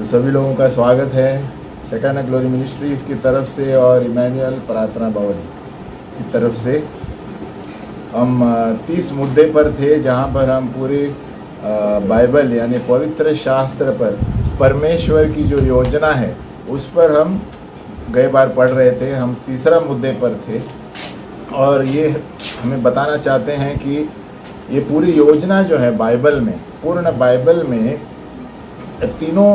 तो सभी लोगों का स्वागत है शेकाना ग्लोरी मिनिस्ट्रीज़ की तरफ से और इमैनुअल प्रार्थना भवन की तरफ से। हम 30 मुद्दे पर थे जहां पर हम पूरे बाइबल यानी पवित्र शास्त्र पर परमेश्वर की जो योजना है उस पर हम गए बार पढ़ रहे थे। हम तीसरा मुद्दे पर थे और ये हमें बताना चाहते हैं कि ये पूरी योजना जो है बाइबल में, पूर्ण बाइबल में तीनों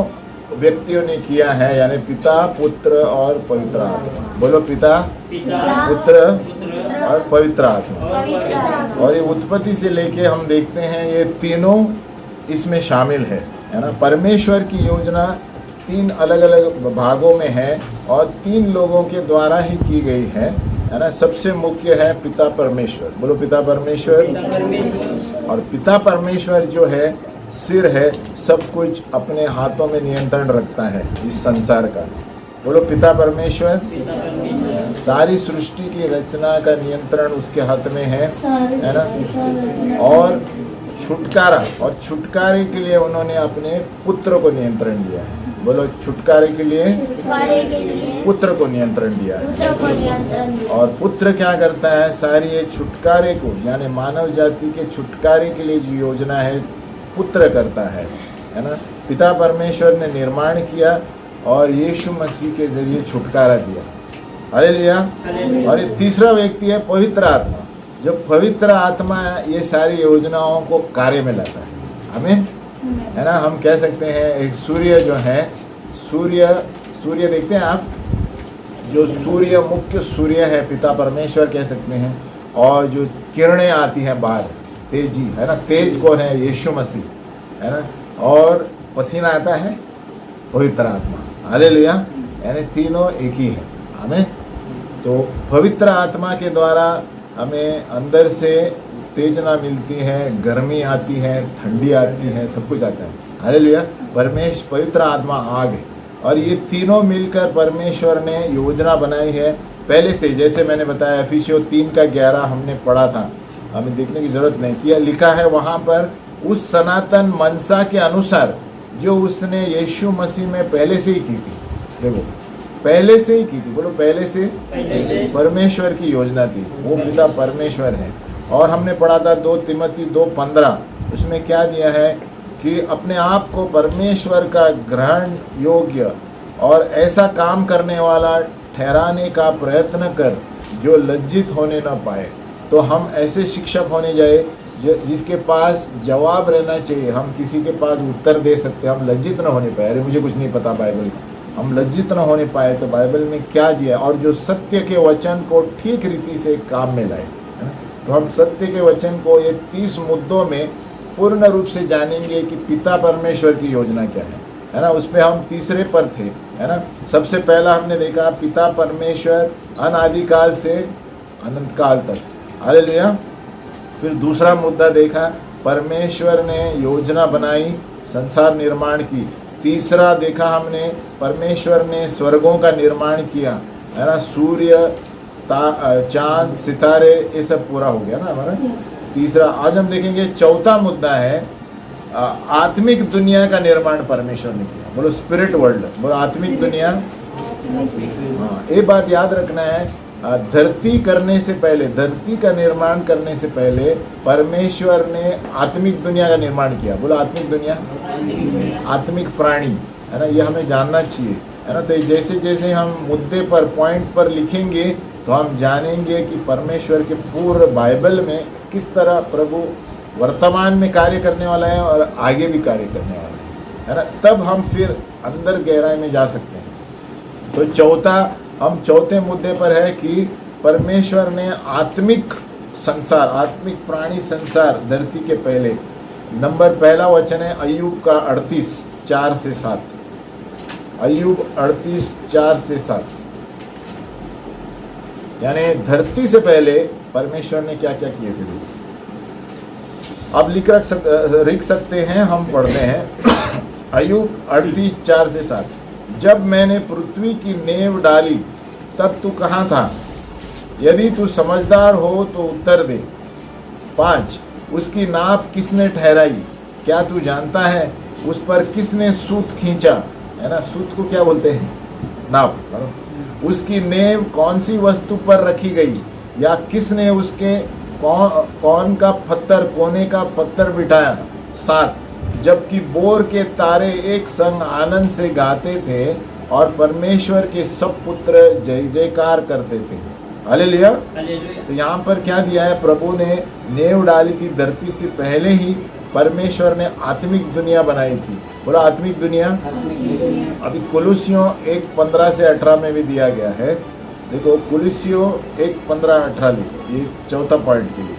व्यक्तियों ने किया है, यानी पिता, पुत्र और पवित्र आत्मा। बोलो पिता, पुत्र और पवित्र आत्मा। और ये उत्पत्ति से लेके हम देखते हैं ये तीनों इसमें शामिल है ना। परमेश्वर की योजना 3 अलग अलग भागों में है और 3 लोगों के द्वारा ही की गई है ना। सबसे मुख्य है पिता परमेश्वर। बोलो पिता परमेश्वर। और पिता परमेश्वर जो है सिर है, सब कुछ अपने हाथों में नियंत्रण रखता है इस संसार का। बोलो पिता परमेश्वर। सारी सृष्टि की रचना का नियंत्रण उसके हाथ में है ना। और छुटकारे के लिए उन्होंने अपने पुत्र को नियंत्रण दिया है। बोलो छुटकारे के लिए पुत्र को नियंत्रण दिया है। और पुत्र क्या करता है? सारी ये छुटकारे को यानी मानव जाति के छुटकारे के लिए जो योजना है पुत्र करता है ना। पिता परमेश्वर ने निर्माण किया और यीशु मसीह के जरिए छुटकारा दिया। हालेलुया। और ये तीसरा व्यक्ति है पवित्र आत्मा, जो पवित्र आत्मा ये सारी योजनाओं को कार्य में लाता है। आमीन, है ना। हम कह सकते हैं एक सूर्य जो है, सूर्य देखते हैं आप, जो सूर्य मुख्य सूर्य है पिता परमेश्वर कह सकते हैं। और जो किरणें आती हैं बाहर, तेजी है ना, तेज कौन है? यीशु मसीह है ना। और पसीना आता है पवित्र आत्मा। हालेलुया। यानी तीनों एक ही है। हमें तो पवित्र आत्मा के द्वारा हमें अंदर से उत्तेजना मिलती है, गर्मी आती है, ठंडी आती है, सब कुछ आता है। हालेलुया। पवित्र आत्मा आग है और ये तीनों मिलकर परमेश्वर ने योजना बनाई है पहले से। जैसे मैंने बताया एफिसियों 3:11 हमने पढ़ा था, हमें देखने की जरूरत नहीं। किया लिखा है वहां पर, उस सनातन मनसा के अनुसार जो उसने यीशु मसीह में पहले से ही की थी। देखो पहले से ही की थी। बोलो पहले से परमेश्वर की योजना थी। वो पिता परमेश्वर है। और हमने पढ़ा था 2 तिमोथी 2:15, उसमें क्या दिया है कि अपने आप को परमेश्वर का ग्रहण योग्य और ऐसा काम करने वाला ठहराने का प्रयत्न कर जो लज्जित होने न पाए। तो हम ऐसे शिक्षक होने जाए जिसके पास जवाब रहना चाहिए। हम किसी के पास उत्तर दे सकते, हम लज्जित न होने पाए। अरे मुझे कुछ नहीं पता बाइबल का, हम लज्जित न होने पाए तो बाइबल में क्या दिया, और जो सत्य के वचन को ठीक रीति से काम में लाए। तो हम सत्य के वचन को ये 30 मुद्दों में पूर्ण रूप से जानेंगे कि पिता परमेश्वर की योजना क्या है ना। उस पर हम तीसरे पर थे, है ना। सबसे पहला हमने देखा पिता परमेश्वर अनादिकाल से अनंत काल तक। हालेलुया। फिर दूसरा मुद्दा देखा, परमेश्वर ने योजना बनाई, संसार निर्माण की। तीसरा देखा हमने, परमेश्वर ने स्वर्गों का निर्माण किया, है ना। सूर्य, चांद, सितारे, ये सब पूरा हो गया ना हमारा। तीसरा आज हम देखेंगे चौथा मुद्दा है आत्मिक दुनिया का निर्माण परमेश्वर ने किया। बोलो स्पिरिट वर्ल्ड। बोलो आत्मिक दुनिया। हाँ, ये बात याद रखना है, धरती करने से पहले, धरती का निर्माण करने से पहले परमेश्वर ने आत्मिक दुनिया का निर्माण किया। बोलो आत्मिक दुनिया, आत्मिक प्राणी, है ना। ये हमें जानना चाहिए, है ना। तो जैसे जैसे हम मुद्दे पर, पॉइंट पर लिखेंगे तो हम जानेंगे कि परमेश्वर के पूर्ण बाइबल में किस तरह प्रभु वर्तमान में कार्य करने वाला है और आगे भी कार्य करने वाला है ना। तब हम फिर अंदर गहराई में जा सकते हैं। तो हम चौथे मुद्दे पर है कि परमेश्वर ने आत्मिक संसार, आत्मिक प्राणी संसार धरती के पहले। पहला वचन है अय्यूब का 38:4-7। अय्यूब 38:4-7। यानी धरती से पहले परमेश्वर ने क्या क्या किए थे। अब लिख सकते हैं, हम पढ़ते हैं अय्यूब 38:4-7। जब मैंने पृथ्वी की नेव डाली तब तू कहाँ था? यदि तू समझदार हो तो उत्तर दे। 5 उसकी नाप किसने ठहराई? क्या तू जानता है? उस पर किसने सूत खींचा? है ना, सूत को क्या बोलते हैं, नाप। उसकी नेम कौन सी वस्तु पर रखी गई, या किसने उसके कौन का पत्थर, कोने का पत्थर बिठाया। 7, जबकि बोर के तारे एक संग आनंद से गाते थे और परमेश्वर के सब पुत्र जय जयकार करते थे। हालेलुया। तो यहाँ पर क्या दिया है, प्रभु ने नेव डाली थी धरती से पहले ही परमेश्वर ने आत्मिक दुनिया बनाई थी। बोला आत्मिक दुनिया। अभी कुलुसियों 1:15 से 18 में भी दिया गया है। देखो कुलुसियों 1:15-18 लिखो, ये चौथा पॉइंट के लिए।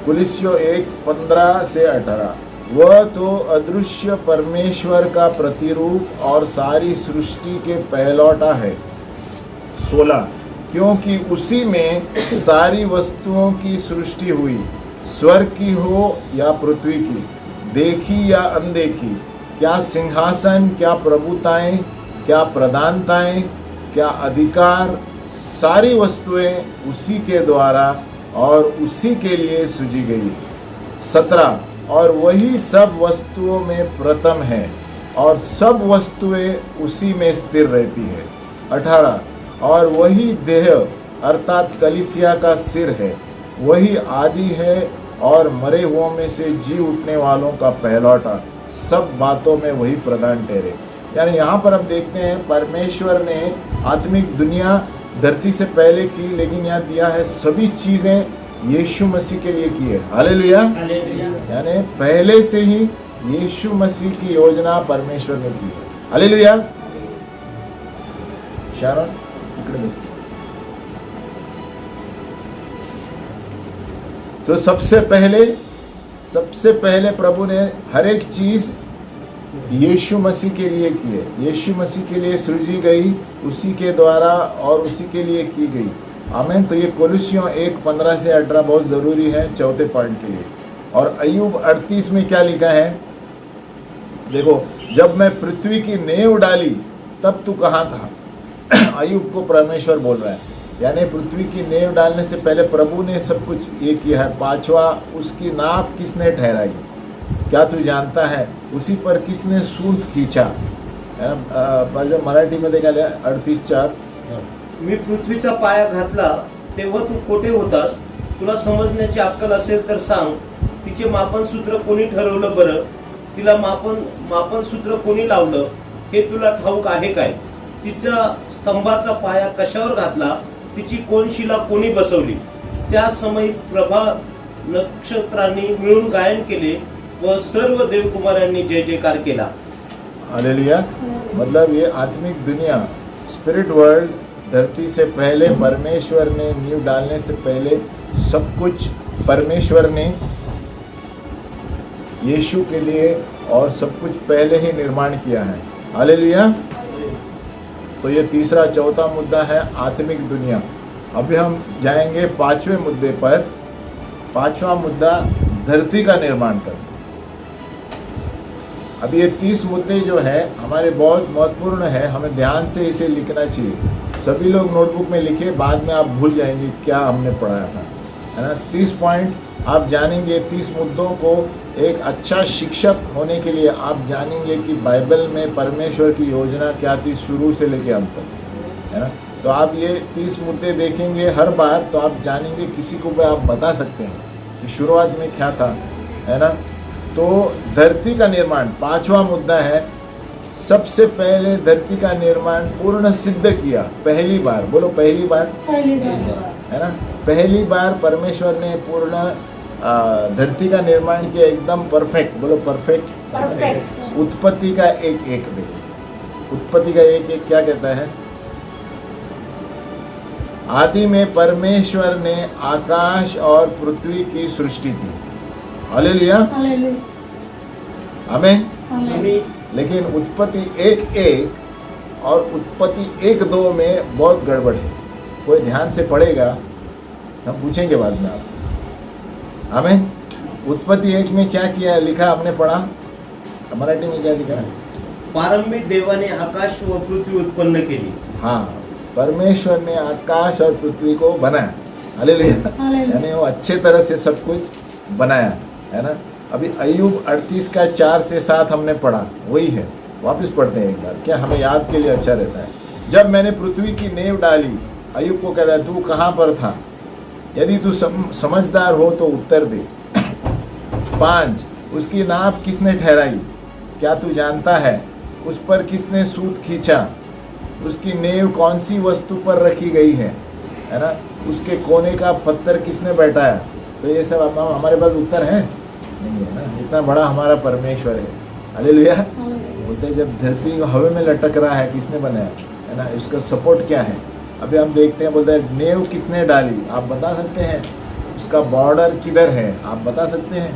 कुलुसियों 1:15 से 18, वह तो अदृश्य परमेश्वर का प्रतिरूप और सारी सृष्टि के पहलौठा है। 16, क्योंकि उसी में सारी वस्तुओं की सृष्टि हुई, स्वर्ग की हो या पृथ्वी की, देखी या अनदेखी, क्या सिंहासन, क्या प्रभुताएं, क्या प्रधानताएं, क्या अधिकार, सारी वस्तुएं उसी के द्वारा और उसी के लिए सृजी गई। 17, और वही सब वस्तुओं में प्रथम है और सब वस्तुएं उसी में स्थिर रहती है। 18, और वही देह अर्थात कलीसिया का सिर है, वही आदि है और मरे हुओं में से जी उठने वालों का पहलौठा, सब बातों में वही प्रधान ठहरे। यानी यहाँ पर हम देखते हैं परमेश्वर ने आत्मिक दुनिया धरती से पहले की, लेकिन यहाँ दिया है सभी चीजें यीशु मसीह के लिए की है। हालेलुया। यानी पहले से ही यीशु मसीह की योजना परमेश्वर ने की है। हालेलुया। शारोन इकडे बस। तो सबसे पहले प्रभु ने हर एक चीज यीशु मसीह के लिए की है। यीशु मसीह के लिए सृजी गई, उसी के द्वारा और उसी के लिए की गई। आमीन। तो ये कोलोसियों 1:15 से 18 बहुत जरूरी है चौथे पॉइंट के लिए। और अय्यूब 38 में क्या लिखा है, देखो, जब मैं पृथ्वी की नींव डाली तब तू कहाँ था। अय्यूब को परमेश्वर बोल रहा है, यानी पृथ्वी की नींव डालने से पहले प्रभु ने सब कुछ ये किया है। 5वां, उसकी नाप किसने ठहराई, क्या तू जानता है, उसी पर किसने सूत खींचा। मराठी मध्ये काय 38:4, मी पृथ्वीचा पाया घातला तेव्हा तू कोठे होतास, तुला समजण्याची अक्कल असेल तर सांग, तिचे मापन सूत्र कोणी ठरवलं बरं, तिला मापन सूत्र कोणी लावलं हे तुला ठाऊक आहे काय, तिच्या स्तंभाचा पाया कशावर घातला, तिची कोनशिला कोणी बसवली, त्या समय प्रभा नक्षत्रांनी मिळून गायन केले व सर्व देवकुमारांनी जय जयकार केला। हालेलुया। मतलब ये आत्मिक दुनिया, स्पिरिट वर्ल्ड, धरती से पहले परमेश्वर ने नींव डालने से पहले सब कुछ परमेश्वर ने यीशु के लिए और सब कुछ पहले ही निर्माण किया है। हालेलुया। तो ये तीसरा चौथा मुद्दा है आत्मिक दुनिया। अभी हम जाएंगे 5वें मुद्दे पर। 5वां मुद्दा धरती का निर्माण करना। अब ये 30 मुद्दे जो है हमारे बहुत महत्वपूर्ण है, हमें ध्यान से इसे लिखना चाहिए। सभी लोग नोटबुक में लिखे, बाद में आप भूल जाएंगे क्या हमने पढ़ाया था, है ना। 30 पॉइंट आप जानेंगे। 30 मुद्दों को एक अच्छा शिक्षक होने के लिए आप जानेंगे कि बाइबल में परमेश्वर की योजना क्या थी शुरू से लेकर अंत तक, है ना। तो आप ये 30 मुद्दे देखेंगे हर बार, तो आप जानेंगे, किसी को भी आप बता सकते हैं कि शुरुआत में क्या था, है ना। तो धरती का निर्माण 5वां मुद्दा है। सबसे पहले धरती का निर्माण पूर्ण सिद्ध किया, पहली बार, बोलो पहली बार, है ना। पहली बार परमेश्वर ने पूर्ण धरती का निर्माण किया, एकदम परफेक्ट, बोलो परफेक्ट। उत्पत्ति का एक देखो, उत्पत्ति का एक क्या कहता है, आदि में परमेश्वर ने आकाश और पृथ्वी की सृष्टि की। हालेलुया, आमीन। लेकिन उत्पत्ति 1:1 और उत्पत्ति 1:2 में बहुत गड़बड़ है। कोई ध्यान से पढ़ेगा, हम पूछेंगे बाद में आप। आमीन। उत्पत्ति 1 में क्या किया लिखा, आपने पढ़ा, मराठी में क्या लिखा है, प्रारंभिक देवाने आकाश व पृथ्वी उत्पन्न केली। हाँ, परमेश्वर ने आकाश और पृथ्वी को बनाया। हालेलुया। यानी वो अच्छे तरह से सब कुछ बनाया, है ना। अभी अय्यूब 38 का 4 से 7 हमने पढ़ा, वही है, वापस पढ़ते हैं एक बार, क्या हमें याद के लिए अच्छा रहता है। जब मैंने पृथ्वी की नींव डाली, अय्यूब को कहता है तू कहाँ पर था, यदि तू समझदार हो तो उत्तर दे। 5, उसकी नाप किसने ठहराई, क्या तू जानता है, उस पर किसने सूत खींचा, उसकी नींव कौन सी वस्तु पर रखी गई है ना, उसके कोने का पत्थर किसने बैठाया। तो ये सब हमारे पास उत्तर है नहीं है ना, इतना बड़ा हमारा परमेश्वर है। हालेलुया। बोलते जब धरती हवा में लटक रहा है, किसने बनाया है ना, उसका सपोर्ट क्या है। अभी हम देखते हैं, बोलते हैं नींव किसने डाली, आप बता सकते हैं, उसका बॉर्डर किधर है, आप बता सकते हैं,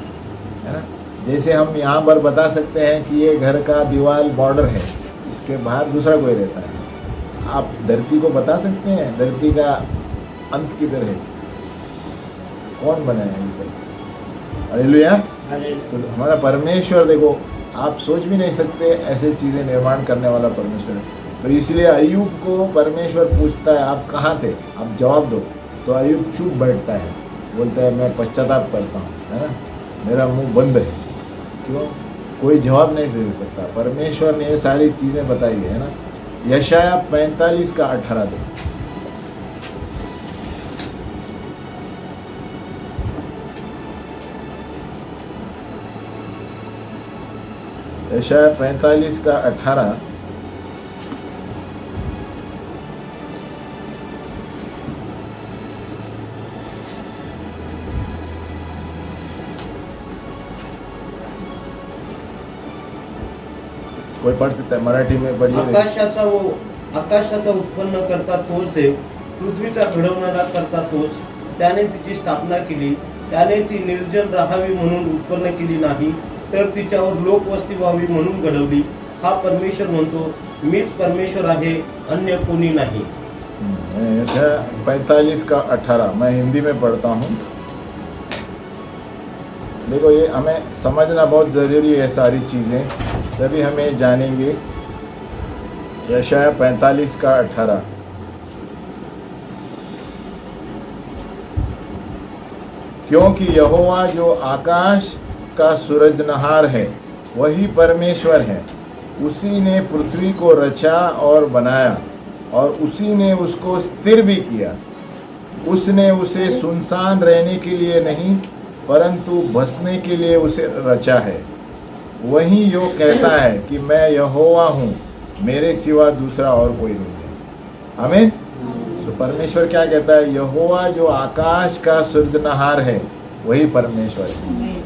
है ना। जैसे हम यहाँ पर बता सकते हैं कि ये घर का दीवार बॉर्डर है, इसके बाहर दूसरा कोई रहता है। आप धरती को बता सकते हैं, धरती का अंत किधर है, कौन बनाया ये सब। हालेलुया। तो हमारा परमेश्वर देखो, आप सोच भी नहीं सकते ऐसे चीज़ें निर्माण करने वाला परमेश्वर है। तो इसलिए अय्यूब को परमेश्वर पूछता है आप कहाँ थे, आप जवाब दो। तो अय्यूब चुप बैठता है, बोलता है मैं पश्चाताप करता हूँ, है ना, मेरा मुंह बंद है। क्यों, कोई जवाब नहीं दे सकता। परमेश्वर ने ये सारी चीज़ें बताई है ना। यशाया 45 का 18 दो। यशाया 45 का 18। कोई पढ़ सकता है, मराठी में पढ़िए। आकाशाचा उत्पन्न करता तोच देव, पृथ्वीचा घडवणारा करता तोच, त्याने तिची स्थापना केली, त्याने ती निर्जन राहावी म्हणून उत्पन्न केली नाही, तर तिच्यावर लोकवस्ती व्हावी म्हणून घडवली। हा परमेश्वर म्हणतो, मीच परमेश्वर आहे, अन्य कोणी नाही। 45 का 18 मैं हिंदी में पढ़ता हूँ। देखो ये हमें समझना बहुत ज़रूरी है सारी चीज़ें, तभी हमें जानेंगे। यशाया 45 का 18। क्योंकि यहोवा जो आकाश का सूरजनहार है वही परमेश्वर है, उसी ने पृथ्वी को रचा और बनाया, और उसी ने उसको स्थिर भी किया। उसने उसे सुनसान रहने के लिए नहीं परंतु बसने के लिए उसे रचा है। वही यो कहता है कि मैं यहोवा हूँ, मेरे सिवा दूसरा और कोई नहीं है। आमीन। तो परमेश्वर क्या कहता है, यहोवा जो आकाश का सूरजनहार है वही परमेश्वर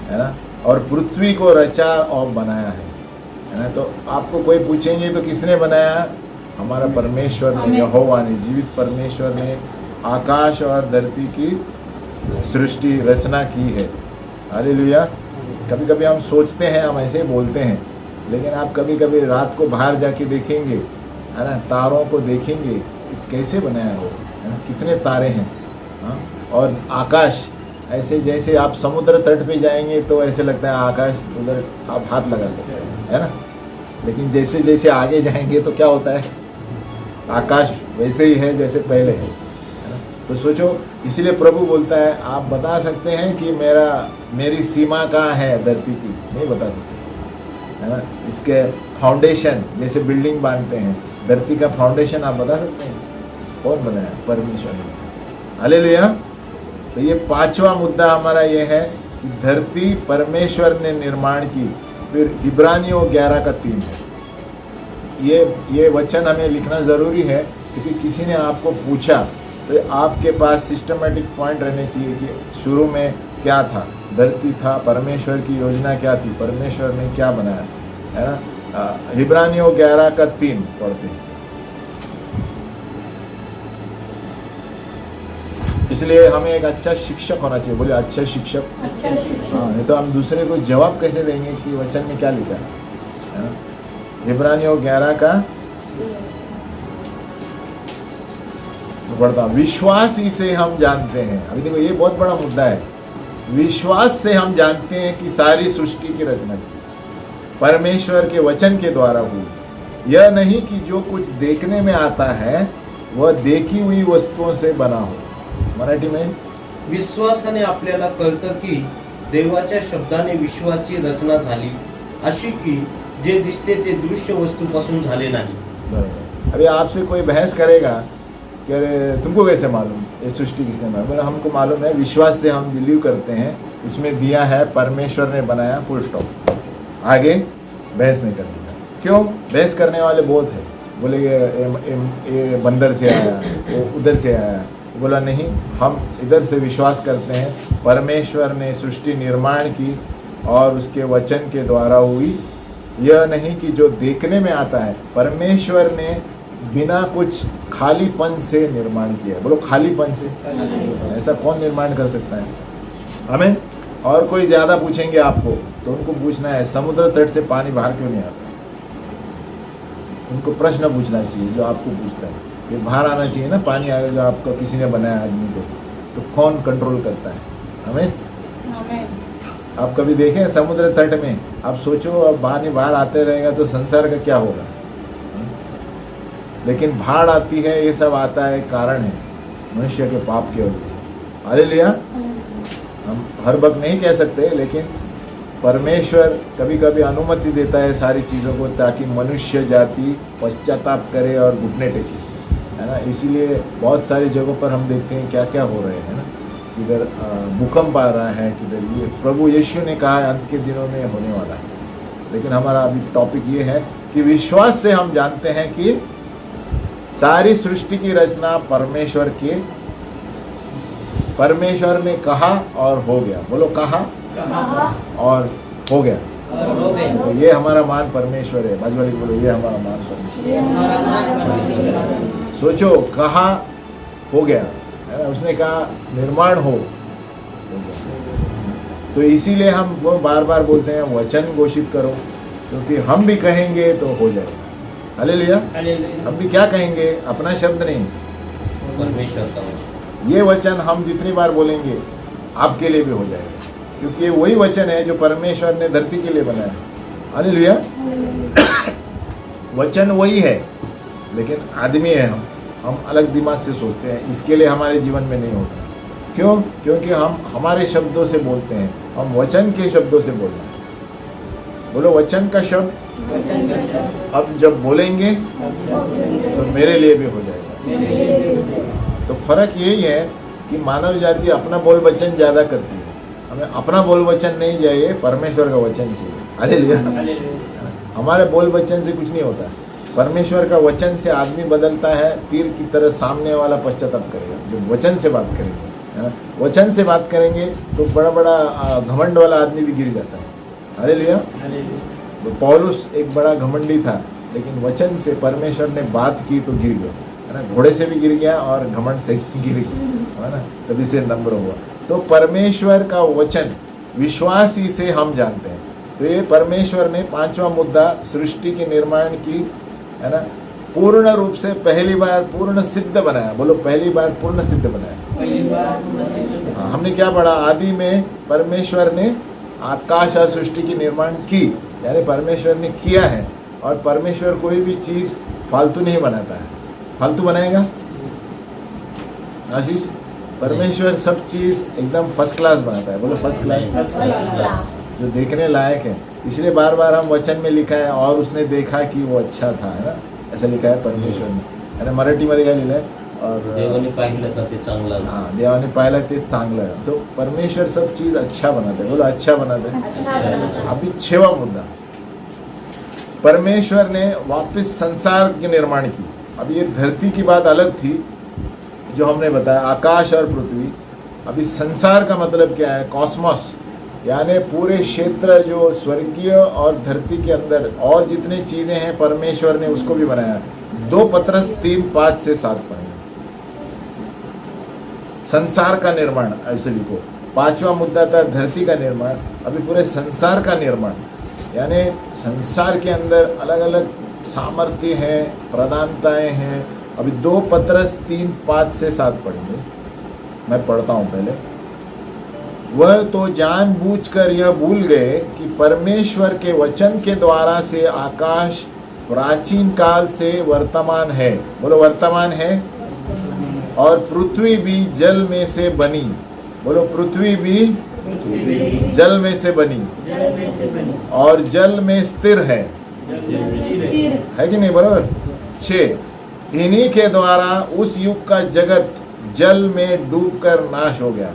है ना, और पृथ्वी को रचा और बनाया है ना। तो आपको कोई पूछेंगे तो किसने बनाया, हमारा परमेश्वर ने, यहोवा ने, जीवित परमेश्वर ने आकाश और धरती की सृष्टि रचना की है। हालेलुया। कभी कभी हम सोचते हैं, हम ऐसे ही बोलते हैं, लेकिन आप कभी कभी रात को बाहर जाके देखेंगे, है ना, तारों को देखेंगे कैसे बनाया हो, है ना, कितने तारे हैं। हाँ, और आकाश ऐसे, जैसे आप समुद्र तट पे जाएंगे तो ऐसे लगता है आकाश उधर आप हाथ लगा सकते हैं, है ना, लेकिन जैसे जैसे आगे जाएंगे तो क्या होता है, आकाश वैसे ही है जैसे पहले है ना। तो सोचो, इसीलिए प्रभु बोलता है आप बता सकते हैं कि मेरी सीमा कहाँ है धरती की, नहीं बता सकते, है ना। इसके फाउंडेशन, जैसे बिल्डिंग बांधते हैं, धरती का फाउंडेशन आप बता सकते हैं, कौन बनाया, परमेश्वर ने। हालेलुया। तो ये 5वां मुद्दा हमारा ये है कि धरती परमेश्वर ने निर्माण की। फिर इब्रानियों 11 का 3 है। ये वचन हमें लिखना ज़रूरी है, क्योंकि किसी ने आपको पूछा तो आपके पास सिस्टमेटिक पॉइंट रहने चाहिए कि शुरू में क्या था, धरती था, परमेश्वर की योजना क्या थी, परमेश्वर ने क्या बनाया, है ना। इब्रानियों 11 का 3 पढ़ते हैं। इसलिए हमें एक अच्छा शिक्षक होना चाहिए। बोले अच्छा शिक्षक। हाँ, नहीं तो हम दूसरे को जवाब कैसे देंगे कि वचन में क्या लिखा है ना? इब्रानियों 11 का पढ़ता, विश्वास ही से हम जानते हैं। अभी देखो ये बहुत बड़ा मुद्दा है। विश्वास से हम जानते हैं कि सारी सृष्टि की रचना परमेश्वर के वचन के द्वारा हुई। यह नहीं कि जो कुछ देखने में आता है वह देखी हुई वस्तुओं से बना हो। मराठी में, विश्वासाने आपल्याला कळतं की देवाच्या शब्दाने विश्वाची रचना झाली, अशी की जे दिसते ते दृश्य वस्तूपासून झाले नाही. बराबर. अभी आपसे कोई बहस करेगा कि अरे तुमको कैसे मालूम ये सृष्टि किसने बनाया? बोला हमको मालूम है, विश्वास से हम बिलीव करते हैं, इसमें दिया है परमेश्वर ने बनाया, फुल स्टॉप. आगे बहस नहीं करनी. क्यों? बहस करने वाले बहुत है. बोले ये बंदर से आया, वो उधर से आया. बोला नहीं, हम इधर से विश्वास करते हैं परमेश्वर ने सृष्टि निर्माण की और उसके वचन के द्वारा हुई. यह नहीं कि जो देखने में आता है, परमेश्वर ने बिना कुछ खालीपन से निर्माण किया. बोलो खालीपन से. ऐसा कौन निर्माण कर सकता है? हमें. और कोई ज़्यादा पूछेंगे आपको तो उनको पूछना है समुद्र तट से पानी बाहर क्यों नहीं आता? उनको प्रश्न पूछना चाहिए जो आपको पूछता है. ये बाहर आना चाहिए ना पानी, आगे जो आपको किसी ने बनाया आदमी को, तो कौन कंट्रोल करता है? हमें. आप कभी देखें समुद्र तट में? आप सोचो अब पानी बाहर आते रहेगा तो संसार का क्या होगा? लेकिन बाढ़ आती है, ये सब आता है, कारण है मनुष्य के पाप की वजह से. हालेलुया. हम हर वक्त नहीं कह सकते, लेकिन परमेश्वर कभी कभी अनुमति देता है सारी चीज़ों को ताकि मनुष्य जाति पश्चाताप करे और घुटने टेके, है ना. इसीलिए बहुत सारी जगहों पर हम देखते हैं क्या क्या हो रहे हैं ना. किधर भूकंप आ रहा है, किधर ये प्रभु यीशु ने कहा है अंत के दिनों में होने वाला है. लेकिन हमारा अभी टॉपिक ये है कि विश्वास से हम जानते हैं कि सारी सृष्टि की रचना परमेश्वर ने कहा और हो गया. बोलो कहा और हो गया. तो ये हमारा मान परमेश्वर है. बाजू वाली बोलो ये हमारा मान परमेश्वर. सोचो कहा हो गया, है ना. उसने कहा निर्माण हो गया. तो इसीलिए हम वो बार बार बोलते हैं वचन घोषित करो, क्योंकि हम भी कहेंगे तो हो जाएगा. हालेलुया. हम भी क्या कहेंगे? अपना शब्द नहीं, परमेश्वर का. ये वचन हम जितनी बार बोलेंगे आपके लिए भी हो जाएगा, क्योंकि ये वही वचन है जो परमेश्वर ने धरती के लिए बनाया. हालेलुया. वचन वही है, लेकिन आदमी है हम अलग दिमाग से सोचते हैं. इसके लिए हमारे जीवन में नहीं होता. क्यों? क्योंकि हम हमारे शब्दों से बोलते हैं, हम वचन के शब्दों से बोलते हैं. बोलो वचन का शब्द. अब जब बोलेंगे तो मेरे लिए भी हो जाएगा. तो फर्क यही है कि मानव जाति अपना बोल वचन ज़्यादा करती है. हमें अपना बोल वचन नहीं चाहिए, परमेश्वर का वचन चाहिए. हालेलुया. हमारे बोल वचन से कुछ नहीं होता. परमेश्वर का वचन से आदमी बदलता है. तीर की तरह सामने वाला पश्चाताप करेगा जो वचन से बात करेंगे, है ना. वचन से बात करेंगे तो बड़ा बड़ा घमंड वाला आदमी भी गिर जाता है. हालेलुया. तो पौलुस एक बड़ा घमंडी था, लेकिन वचन से परमेश्वर ने बात की तो गिर गया, है ना. घोड़े से भी गिर गया और घमंड से गिर गया, है ना. तभी से नम्र हुआ. तो परमेश्वर का वचन विश्वास ही से हम जानते हैं. तो ये परमेश्वर ने पांचवा मुद्दा सृष्टि के निर्माण की, है ना, पूर्ण रूप से पहली बार पूर्ण सिद्ध बनाया. बोलो पहली बार पूर्ण सिद्ध बनाया. हमने क्या पढ़ा? आदि में परमेश्वर ने आकाश और सृष्टि की निर्माण की, यानी परमेश्वर ने किया है. और परमेश्वर कोई भी चीज फालतू नहीं बनाता है. फालतू बनाएगा आशीष? परमेश्वर सब चीज एकदम फर्स्ट क्लास बनाता है. बोलो फर्स्ट क्लास, जो देखने लायक है. इसलिए बार बार हम वचन में लिखा है और उसने देखा कि वो अच्छा था, है ना. ऐसा लिखा है परमेश्वर ने, है ना. मराठीमध्ये काय लिहिलं आहे? और देवाने पाहिलं का ते चांगलं. हाँ, देवाने पाहिलं ते चांगलं आहे. तो परमेश्वर सब चीज अच्छा बनाते हैं. बोलो अच्छा बनाते हैं. अभी 6वां मुद्दा, परमेश्वर ने वापस संसार की निर्माण की. अब ये धरती की बात अलग थी जो हमने बताया, आकाश और पृथ्वी. अभी संसार का मतलब क्या है? कॉस्मोस, यानी पूरे क्षेत्र जो स्वर्गीय और धरती के अंदर और जितनी चीजें हैं परमेश्वर ने उसको भी बनाया. 2 पत्रस 3:5 से 7 पढ़ेंगे. संसार का निर्माण ऐसे लिखो. 5वां मुद्दा था धरती का निर्माण. अभी पूरे संसार का निर्माण, यानी संसार के अंदर अलग अलग सामर्थ्य हैं, प्रधानताएं हैं. अभी 2 पत्रस 3:5 से 7 पढ़ेंगे. मैं पढ़ता हूं पहले. वह तो जानबूझकर यह भूल गए कि परमेश्वर के वचन के द्वारा से आकाश प्राचीन काल से वर्तमान है. बोलो वर्तमान है. और पृथ्वी भी जल में से बनी. बोलो पृथ्वी भी जल में से बनी और जल में स्थिर है कि नहीं? बराबर। 6 इन्हीं के द्वारा उस युग का जगत जल में डूबकर नाश हो गया।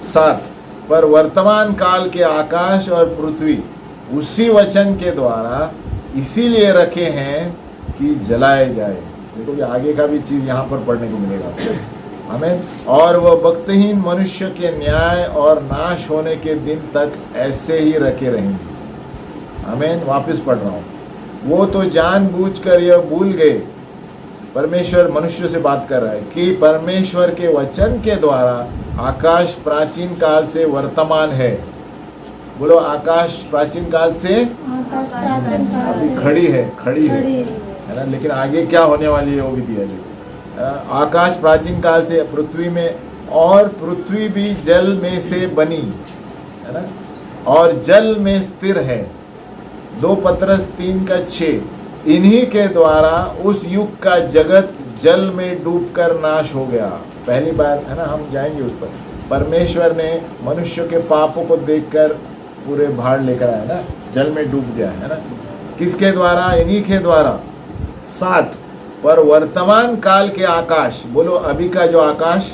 7 पर वर्तमान काल के आकाश और पृथ्वी उसी वचन के द्वारा इसीलिए रखे हैं कि जलाए जाए। देखो, ये आगे का भी चीज यहाँ पर पढ़ने को मिलेगा हमें। और वह भक्तहीन मनुष्य के न्याय और नाश होने के दिन तक ऐसे ही रखे रहेंगे। आमीन। वापस पढ़ रहा हूँ। वो तो जानबूझकर यह भूल गए, परमेश्वर मनुष्य से बात कर रहा है, कि परमेश्वर के वचन के द्वारा आकाश प्राचीन काल से वर्तमान है। बोलो, आकाश प्राचीन काल से अभी खड़ी है ना, लेकिन आगे क्या होने वाली है वो भी दिया जाए। आकाश प्राचीन काल से पृथ्वी में, और पृथ्वी भी जल में से बनी है ना, और जल में स्थिर है। 2 पतरस 3:6 इन्हीं के द्वारा उस युग का जगत जल में डूबकर नाश हो गया। पहली बार है ना, हम जाएंगे उस पर। परमेश्वर ने मनुष्य के पापों को देखकर पूरे भाड़ लेकर आया ना, जल में डूब गया है ना। किसके द्वारा? इन्हीं के द्वारा। 7 पर वर्तमान काल के आकाश, बोलो अभी का जो आकाश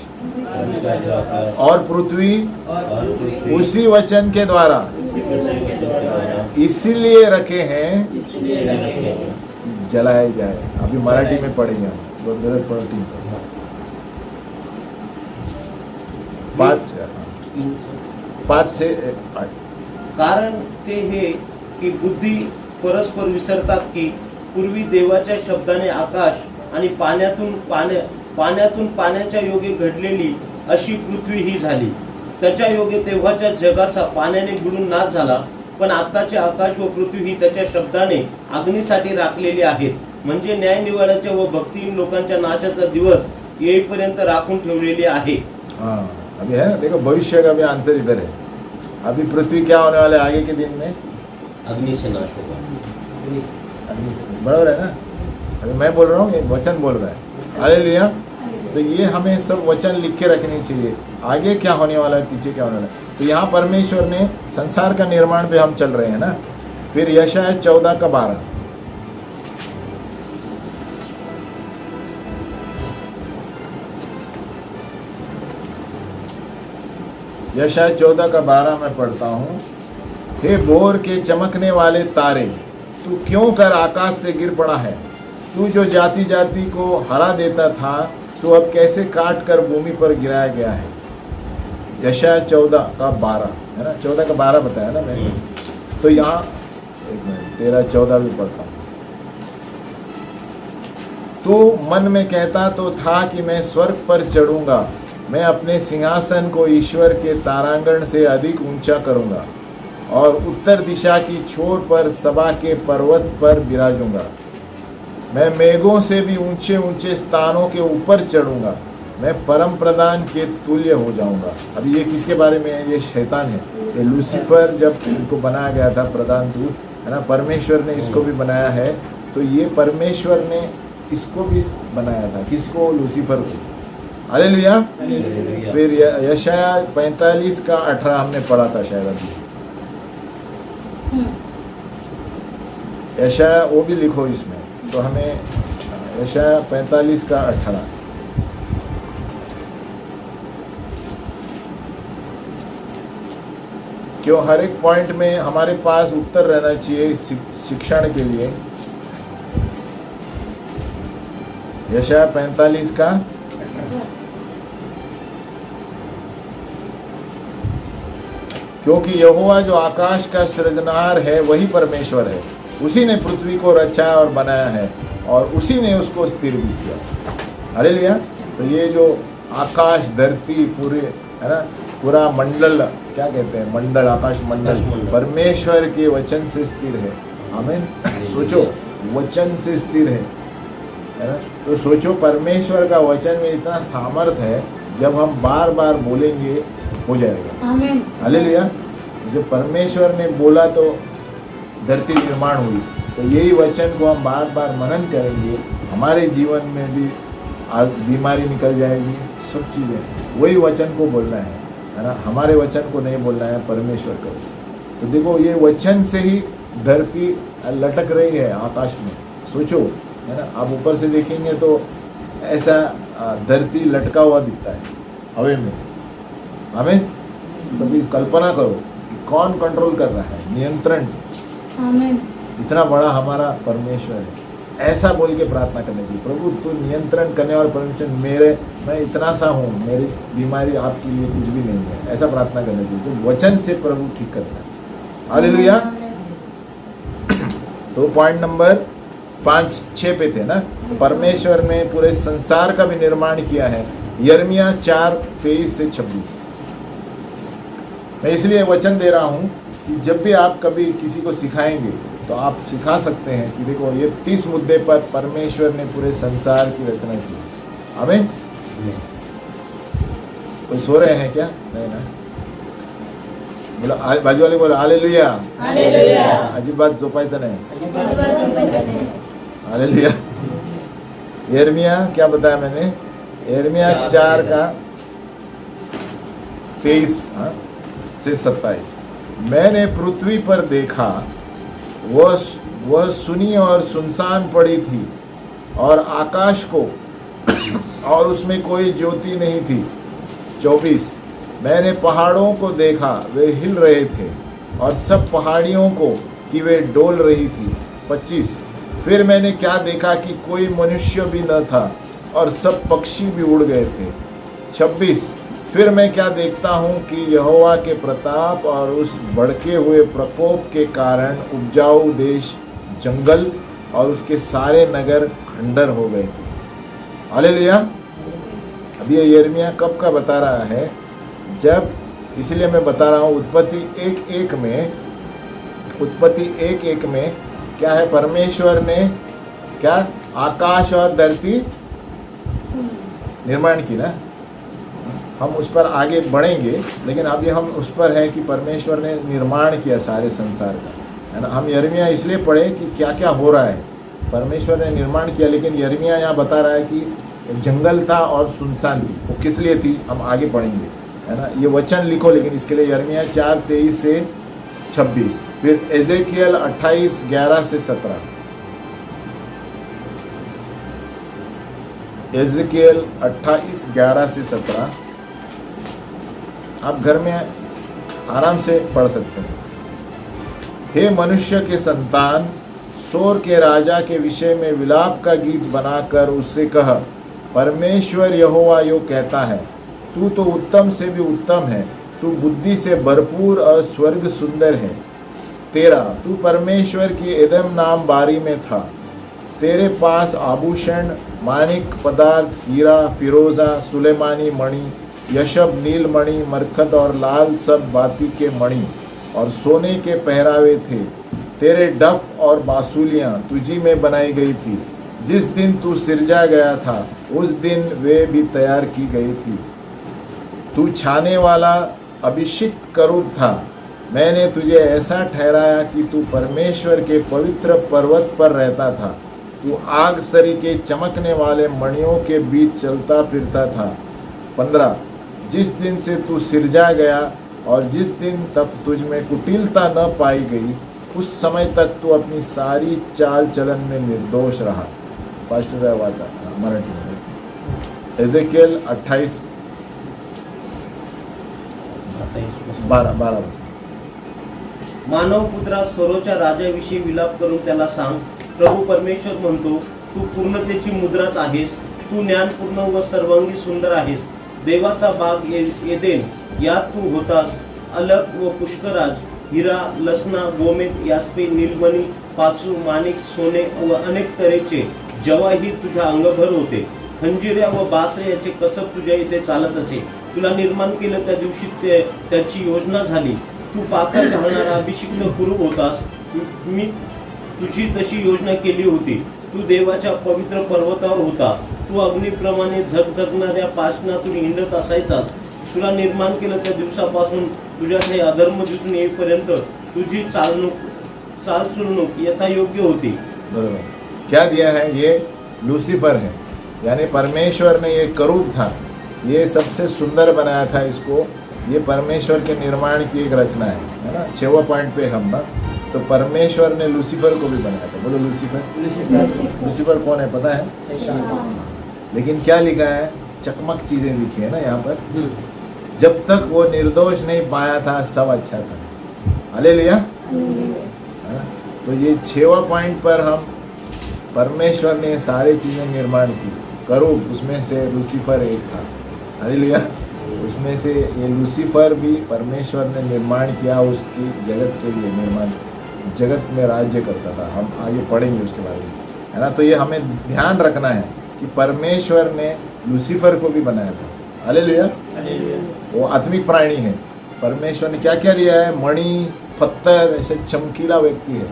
और पृथ्वी उसी वचन के द्वारा इसीलिए रखे हैं जलाए जाए। अभी मराठी में पढ़ेंगे हम, पढ़ती 5 से 8। कारण ते हे की बुद्धी परस्पर विसरतात की पूर्वी देवाच्या शब्दाने आकाश आणि पाण्यातून पाण्याच्या योगे घडलेली अशी पृथ्वी ही झाली। त्याच्या योगे तेव्हाच्या जगाचा पाण्याने बुडून नाश झाला, पण आताचे आकाश व पृथ्वी ही त्याच्या शब्दाने अग्नीसाठी राखलेली आहेत, म्हणजे न्याय निवाड्याच्या व भक्तिहीन लोकांच्या नाशाचा दिवस येईपर्यंत राखून ठेवलेली आहे। अभी है, देखो भविष्य का भी आंसर इधर है। अभी पृथ्वी क्या होने वाला है आगे के दिन में? अग्नि से नाश होगा। बराबर है ना? अभी मैं बोल रहा हूँ, एक वचन बोल रहा है। हालेलुया। तो ये हमें सब वचन लिख के रखने चाहिए, आगे क्या होने वाला है, पीछे क्या होने वाला है। तो यहाँ परमेश्वर ने संसार का निर्माण पे हम चल रहे हैं ना। फिर यशायाह 14:12 यशायाह 14:12 मैं पढ़ता हूँ। हे भोर के चमकने वाले तारे, तू क्यों कर आकाश से गिर पड़ा है? तू जो जाति जाति को हरा देता था, तू अब कैसे काट कर भूमि पर गिराया गया है। यशायाह 14:12 है ना, 14:12 बताया ना मैंने। तो यहाँ 13-14 भी पढ़ता हूँ। तू मन में कहता तो था कि मैं स्वर्ग पर चढ़ूंगा, मैं अपने सिंहासन को ईश्वर के तारांगण से अधिक ऊंचा करूंगा, और उत्तर दिशा की छोर पर सभा के पर्वत पर विराजूंगा। मैं मेघों से भी ऊंचे ऊंचे स्थानों के ऊपर चढ़ूंगा, मैं परम प्रधान के तुल्य हो जाऊंगा। अभी ये किसके बारे में है? ये शैतान है। ये लूसीफर जब इनको बनाया गया था प्रधान दूत है ना, परमेश्वर ने इसको भी बनाया है। तो ये परमेश्वर ने इसको भी बनाया था, किसको? लूसीफर को। हालेलुया। फिर यशायाह 45:18 हमने पढ़ा था शायद अभी। यशायाह वो भी लिखो इसमें, तो हमें यशायाह 45:18 क्यों हर एक पॉइंट में हमारे पास उत्तर रहना चाहिए शिक्षण के लिए। यशायाह 45 का क्योंकि यहोवा जो आकाश का सृजनहार है वही परमेश्वर है, उसी ने पृथ्वी को रचा और बनाया है, और उसी ने उसको स्थिर भी किया। हालेलुया। तो ये जो आकाश धरती पूरे है ना, पूरा मंडल, क्या कहते हैं, मंडल, आकाश मंडल परमेश्वर के वचन से स्थिर है। आमीन। सोचो, वचन से स्थिर है ना। तो सोचो, परमेश्वर का वचन में इतना सामर्थ है, जब हम बार बार बोलेंगे हो जाएगा। आमीन। हालेलुया। जो परमेश्वर ने बोला तो धरती निर्माण हुई। तो यही वचन को हम बार बार मनन करेंगे, हमारे जीवन में भी बीमारी निकल जाएगी, सब चीज़ें वही वचन को बोलना है है ना, हमारे वचन को नहीं बोलना है, परमेश्वर को। तो देखो ये वचन से ही धरती लटक रही है आकाश में, सोचो, है ना। आप ऊपर से देखेंगे तो ऐसा धरती लटका हुआ दिखता है हवे में, हमें कभी कल्पना करो कि कौन कंट्रोल कर रहा है, नियंत्रण। आमीन। इतना बड़ा हमारा परमेश्वर है, ऐसा बोल के प्रार्थना करनी चाहिए, प्रभु तू नियंत्रण करने वाला परमेश्वर, मैं इतना सा हूँ, मेरी बीमारी आपके लिए कुछ भी नहीं है, ऐसा प्रार्थना करना चाहिए। तो वचन से प्रभु ठीक करता है। हालेलुया। तो पॉइंट नंबर 5-6 पे थे ना, परमेश्वर ने पूरे संसार का भी निर्माण किया है। यिर्मयाह 4:23 से 26। मैं इसलिए वचन दे रहा हूं कि जब भी आप कभी किसी को सिखाएंगे तो आप सिखा सकते हैं कि देखो ये 30 मुद्दे पर परमेश्वर ने पूरे संसार की रचना की। हमें कोई सो रहे हैं क्या? नहीं ना। बोला बाजू वाले बोला हालेलुया। हालेलुया। अजिबात झोपायचं नाही। हालेलुया। यिर्मयाह क्या बताया मैंने? यिर्मयाह 4 का 23 से 27। मैंने पृथ्वी पर देखा, वह सुनी और सुनसान पड़ी थी, और आकाश को और उसमें कोई ज्योति नहीं थी। 24। मैंने पहाड़ों को देखा, वे हिल रहे थे, और सब पहाड़ियों को कि वे डोल रही थी। 25। फिर मैंने क्या देखा कि कोई मनुष्य भी न था, और सब पक्षी भी उड़ गए थे। 26। फिर मैं क्या देखता हूँ कि यहोवा के प्रताप और उस भड़के हुए प्रकोप के कारण उपजाऊ देश, जंगल और उसके सारे नगर खंडर हो गए थे। हालेलुया। अब ये यिर्मयाह कब का बता रहा है? जब, इसलिए मैं बता रहा हूँ उत्पत्ति 1:1 में क्या है, परमेश्वर ने क्या आकाश और धरती निर्माण की ना। हम उस पर आगे बढ़ेंगे, लेकिन अभी हम उस पर है कि परमेश्वर ने निर्माण किया सारे संसार का, है ना। हम यिर्मयाह इसलिए पढ़े कि क्या क्या हो रहा है, परमेश्वर ने निर्माण किया। लेकिन यिर्मयाह यहाँ बता रहा है कि जंगल था और सुनसान थी, वो किस लिए थी हम आगे पढ़ेंगे, है ना। ये वचन लिखो, लेकिन इसके लिए यिर्मयाह 4:23 से 26। फिर एजेकियल 28:11 से 17। एजेकियल 28:11 से 17 आप घर में आराम से पढ़ सकते हैं। हे मनुष्य के संतान, सोर के राजा के विषय में विलाप का गीत बनाकर उससे कह, परमेश्वर यहोवा यो कहता है, तू तो उत्तम से भी उत्तम है, तू बुद्धि से भरपूर और स्वर्ग सुंदर है। 13। तू परमेश्वर की एदम नाम बारी में था, तेरे पास आभूषण, मानिक पदार्थ, हीरा, फिरोजा, सुलेमानी मणि, यशब, नीलमणि, मरकत और लाल सब बाती के मणि और सोने के पहरावे थे। तेरे डफ और बांसुलियाँ तुझी में बनाई गई थी। जिस दिन तू सिरजा गया था उस दिन वे भी तैयार की गई थी। तू छाने वाला अभिषिक्त करूब था। मैंने तुझे ऐसा ठहराया कि तू परमेश्वर के पवित्र पर्वत पर रहता था। तू आग सरी के चमकने वाले मणियों के बीच चलता फिरता था। 15। जिस दिन से तू सिरजा गया और जिस दिन तक तुझ में कुटिलता न पाई गई, उस समय तक तू अपनी सारी चाल चलन में निर्दोष रहा। पास्टर वाचा मराठी में एजेकियल 28:12. मानव पुत्रा, सर्वच्या राजाविषयी विलाप करून त्याला सांग, प्रभू परमेश्वर म्हणतो, तू पूर्णतेची मुद्राच आहेस, तू ज्ञानपूर्ण व सर्वांगी सुंदर आहेस. देवाचा बाग एदेन यात तू होतास. अलक व पुष्कराज, हिरा, लसना, गोमेद, यास्पे, नीलमणी, पाचू, माणिक, सोने व अनेक तऱ्हेचे जवाहीर तुझ्या अंगभर होते. खंजिऱ्या व बासरे याचे कसब तुझ्या इथे चालत असे. तुला निर्माण केलं त्या दिवशी त्याची योजना झाली. तू पाकर घालणारा अभिषिक्त कुरूप होतास. मी तुझी तशी योजना केली होती. तू देवाच्या पवित्र पर्वतावर होता. तू अग्निप्रमाणे झगझगणाऱ्या पाशणातून हिंडत असायचास. तुला निर्माण केलं त्या दिवसापासून तुझ्याकडे अधर्म दिसून येईपर्यंत तुझी चालचुलणूक यथायोग्य होती. बरोबर. क्या दिया है? ये लूसीफर है, यानी परमेश्वर ने ये करूब था, ये सबसे सुंदर बनाया था इसको, ये परमेश्वर के निर्माण की एक रचना है ना। 6वां पॉइंट पे हम ना, तो परमेश्वर ने लूसीफर को भी बनाया था। बोलो लूसीफर। लूसीफर कौन है पता है? लेकिन क्या लिखा है? चकमक चीजें लिखी है ना यहाँ पर। जब तक वो निर्दोष नहीं पाया था सब अच्छा था। हालेलुया। तो ये 6वां पॉइंट पर हम परमेश्वर ने सारी चीजें निर्माण की। करूब उसमें से लूसीफर एक था। हालेलुया। उसमें से ये लूसीफर भी परमेश्वर ने निर्माण किया, उसकी जगत के लिए निर्माण, जगत में राज्य करता था। हम आगे पढ़ेंगे उसके बारे में, है ना। तो ये हमें ध्यान रखना है कि परमेश्वर ने लूसीफर को भी बनाया था। हालेलुया। वो आत्मिक प्राणी है। परमेश्वर ने क्या क्या लिया है? मणि, पत्थर, ऐसे चमकीला व्यक्ति है।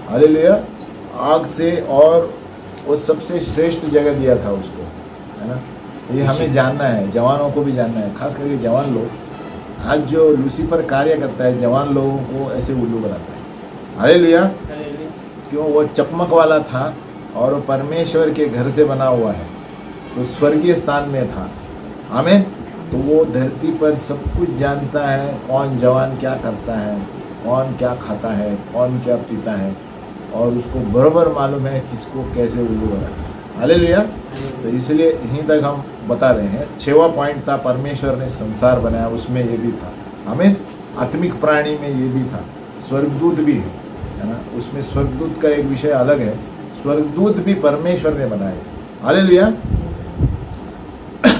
हालेलुया। आग से, और वो सबसे श्रेष्ठ जगह दिया था उसको, है ना। ये हमें जानना है, जवानों को भी जानना है, खास करके जवान लोग। आज जो लूसीफर कार्य करता है जवान लोगों को ऐसे उल्लू बनाता है। हालेलुया। क्यों? वो चकमक वाला था और वो परमेश्वर के घर से बना हुआ है, तो स्वर्गीय स्थान में था। आमीन। तो वो धरती पर सब कुछ जानता है, कौन जवान क्या करता है, कौन क्या खाता है, कौन क्या पीता है, और उसको बराबर मालूम है किसको कैसे उल्लू बनाना है। हालेलुया। तो इसलिए यहीं तक हम बता रहे हैं। 6वां पॉइंट था परमेश्वर ने संसार बनाया, उसमें ये भी था। आमीन। आत्मिक प्राणी में ये भी था। स्वर्गदूत भी है ना। उसमें स्वर्गदूत का एक विषय अलग है। स्वर्गदूत भी परमेश्वर ने बनाए। हालेलुया।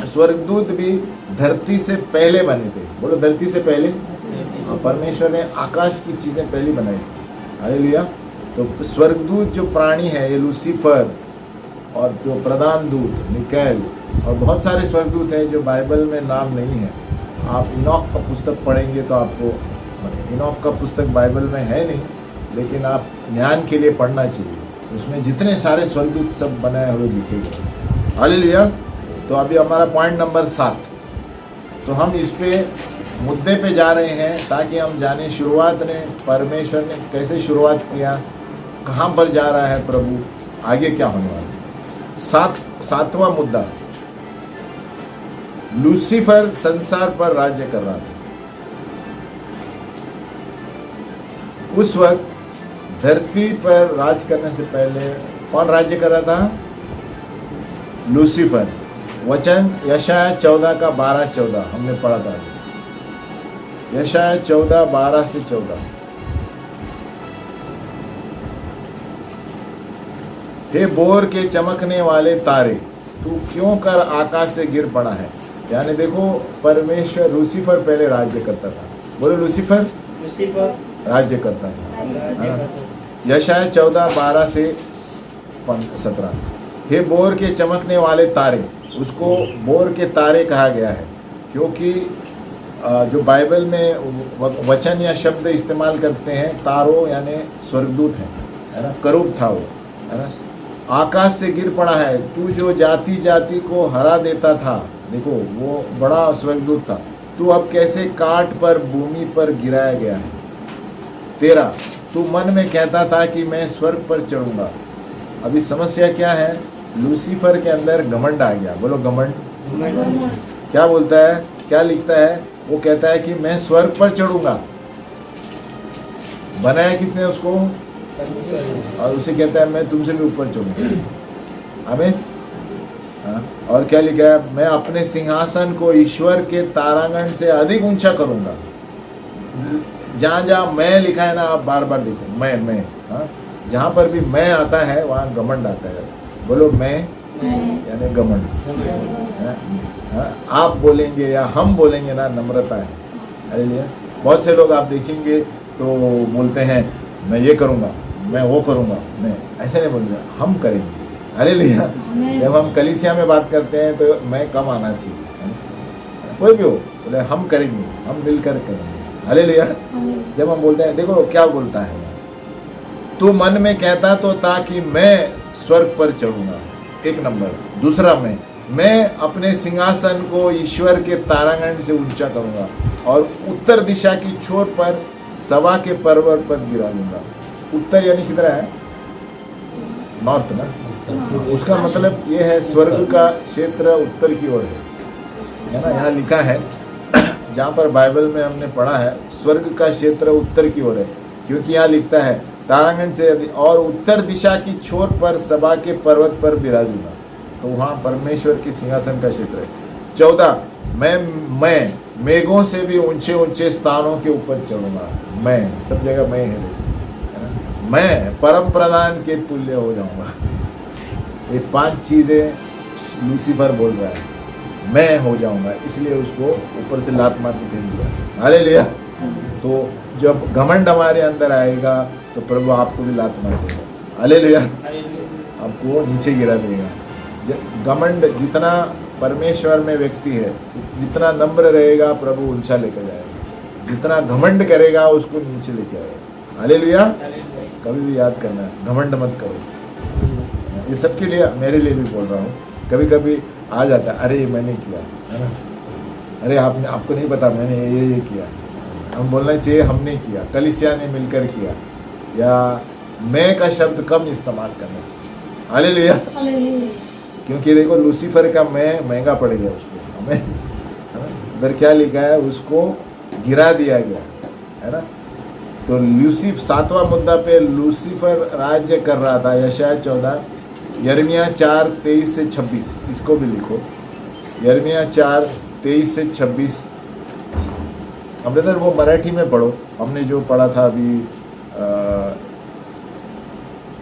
स्वर्गदूत भी धरती से पहले बने थे। बोलो धरती से पहले। परमेश्वर ने आकाश की चीजें पहली बनाई। हालेलुया। तो स्वर्गदूत जो प्राणी है, ये लूसीफर और जो प्रधान दूत मिकाएल, और बहुत सारे स्वर्गदूत हैं जो बाइबल में नाम नहीं है। आप इनॉक का पुस्तक पढ़ेंगे तो आपको, इनॉक का पुस्तक बाइबल में है नहीं, लेकिन आप ज्ञान के लिए पढ़ना चाहिए। उसमें जितने सारे स्वर्गदूत सब बनाए हुए लिखे गए। हालेलुया। तो अभी हमारा पॉइंट नंबर 7। तो हम इस पे मुद्दे पे जा रहे हैं ताकि हम जाने शुरुआत ने परमेश्वर ने कैसे शुरुआत किया, कहाँ पर जा रहा है प्रभु, आगे क्या होने वाला है। 7वां मुद्दा, लूसीफर संसार पर राज्य कर रहा था। उस वक्त धरती पर राज करने से पहले कौन राज्य कर रहा था? लूसीफर। वचन यशाया 14 का 12-14 हमने पढ़ा था। यशाया 14, 12 से 14। हे बोर के चमकने वाले तारे, तू क्यों कर आकाश से गिर पड़ा है। यानी देखो, परमेश्वर, लूसीफर पहले राज्य करता था। बोलो लूसीफर राज्य करता था। यशाया 14, 12 से 17। हे बोर के चमकने वाले तारे, उसको बोर के तारे कहा गया है क्योंकि जो बाइबल में वचन या शब्द इस्तेमाल करते हैं, तारों यानी स्वर्गदूत है ना। करूब था वो, है ना। आकाश से गिर पड़ा है, तू जो जाति जाति को हरा देता था। देखो, वो बड़ा स्वर्गदूत था। तू अब कैसे काट पर भूमि पर गिराया गया है। 13, तू मन में कहता था कि मैं स्वर्ग पर चढ़ूंगा। अभी समस्या क्या है? लूसीफर के अंदर घमंड आ गया। बोलो घमंड। क्या बोलता है, क्या लिखता है? वो कहता है कि मैं स्वर्ग पर चढ़ूंगा। बनाया किसने उसको? और उसे कहता है मैं तुमसे भी ऊपर चढ़ूंगा। आमीन। और क्या लिखा है? मैं अपने सिंहासन को ईश्वर के तारागण से अधिक ऊंचा करूंगा। जहां जहां मैं लिखा है ना, आप बार बार देखें, मैं। जहां पर भी मैं आता है वहां घमंड आता है। बोलो मैं यानी घमंड। आप बोलेंगे या हम बोलेंगे ना, नम्रता है। हालेलुया। बहुत से लोग आप देखेंगे तो बोलते हैं मैं ये करूंगा, मैं वो करूंगा। मैं ऐसे नहीं बोलूँगा, हम करेंगे। हालेलुया। जब हम कलीसिया में बात करते हैं तो मैं कम आना चाहिए, कोई भी हो, बोले हम करेंगे, हम मिलकर करेंगे। हालेलुया। जब हम बोलते हैं, देखो क्या बोलता है, तू मन में कहता तो था कि मैं स्वर्ग पर चढ़ूंगा। 1 नंबर। दूसरा, मैं अपने सिंहासन को ईश्वर के तारागण से ऊंचा करूंगा और उत्तर दिशा की छोर पर सभा के पर्वत पर गिरा लूंगा। उत्तर यानी किधर है? नॉर्थ ना। उसका मतलब ये है स्वर्ग का क्षेत्र उत्तर की ओर है ना। यहाँ लिखा है जहाँ पर बाइबल में हमने पढ़ा है स्वर्ग का क्षेत्र उत्तर की ओर है, क्योंकि यहाँ लिखता है तारागण से और उत्तर दिशा की छोर पर सभा के पर्वत पर विराजूंगा। तो वहाँ परमेश्वर के सिंहासन का क्षेत्र है। 14 मैं मेघों से भी ऊंचे ऊंचे स्थानों के ऊपर चढ़ूंगा। मैं सब जगह मैं है ना? मैं परम प्रधान के तुल्य हो जाऊंगा। ये 5 चीजें लूसीफर बोल रहा है, मैं हो जाऊंगा, इसलिए उसको ऊपर से लात मार के फेंक दिया। हालेलुया। तो जब घमंड हमारे अंदर आएगा तो प्रभु आपको भी लात मार देगा। हालेलुया। आपको नीचे गिरा देगा। घमंड जितना परमेश्वर में व्यक्ति है, जितना नम्र रहेगा प्रभु ऊंचा लेकर जाएगा, जितना घमंड करेगा उसको नीचे लेके आएगा। हालेलुया। कभी भी याद करना, घमंड मत करो। ये सबके लिए, मेरे लिए भी बोल रहा हूँ। कभी कभी आ जाता है, अरे मैंने किया, है ना, अरे आपको नहीं पता मैंने ये किया। हम बोलना चाहिए हमने किया, कलीसिया ने मिलकर किया, या मैं का शब्द कम इस्तेमाल करना चाहिए। हालेलुया। क्योंकि देखो लूसीफर का मैं महंगा पड़ेगा उसको, हमें इधर क्या लिखा है, उसको गिरा दिया गया, है ना। तो लूसीफर 7वां मुद्दा पे लूसीफर राज्य कर रहा था। यशायाह 14, यिर्मयाह 4:23 से 26, इसको भी लिखो। यिर्मयाह 4:23 से 26। हम ब्रदर वो मराठी में पढ़ो, हमने जो पढ़ा था अभी,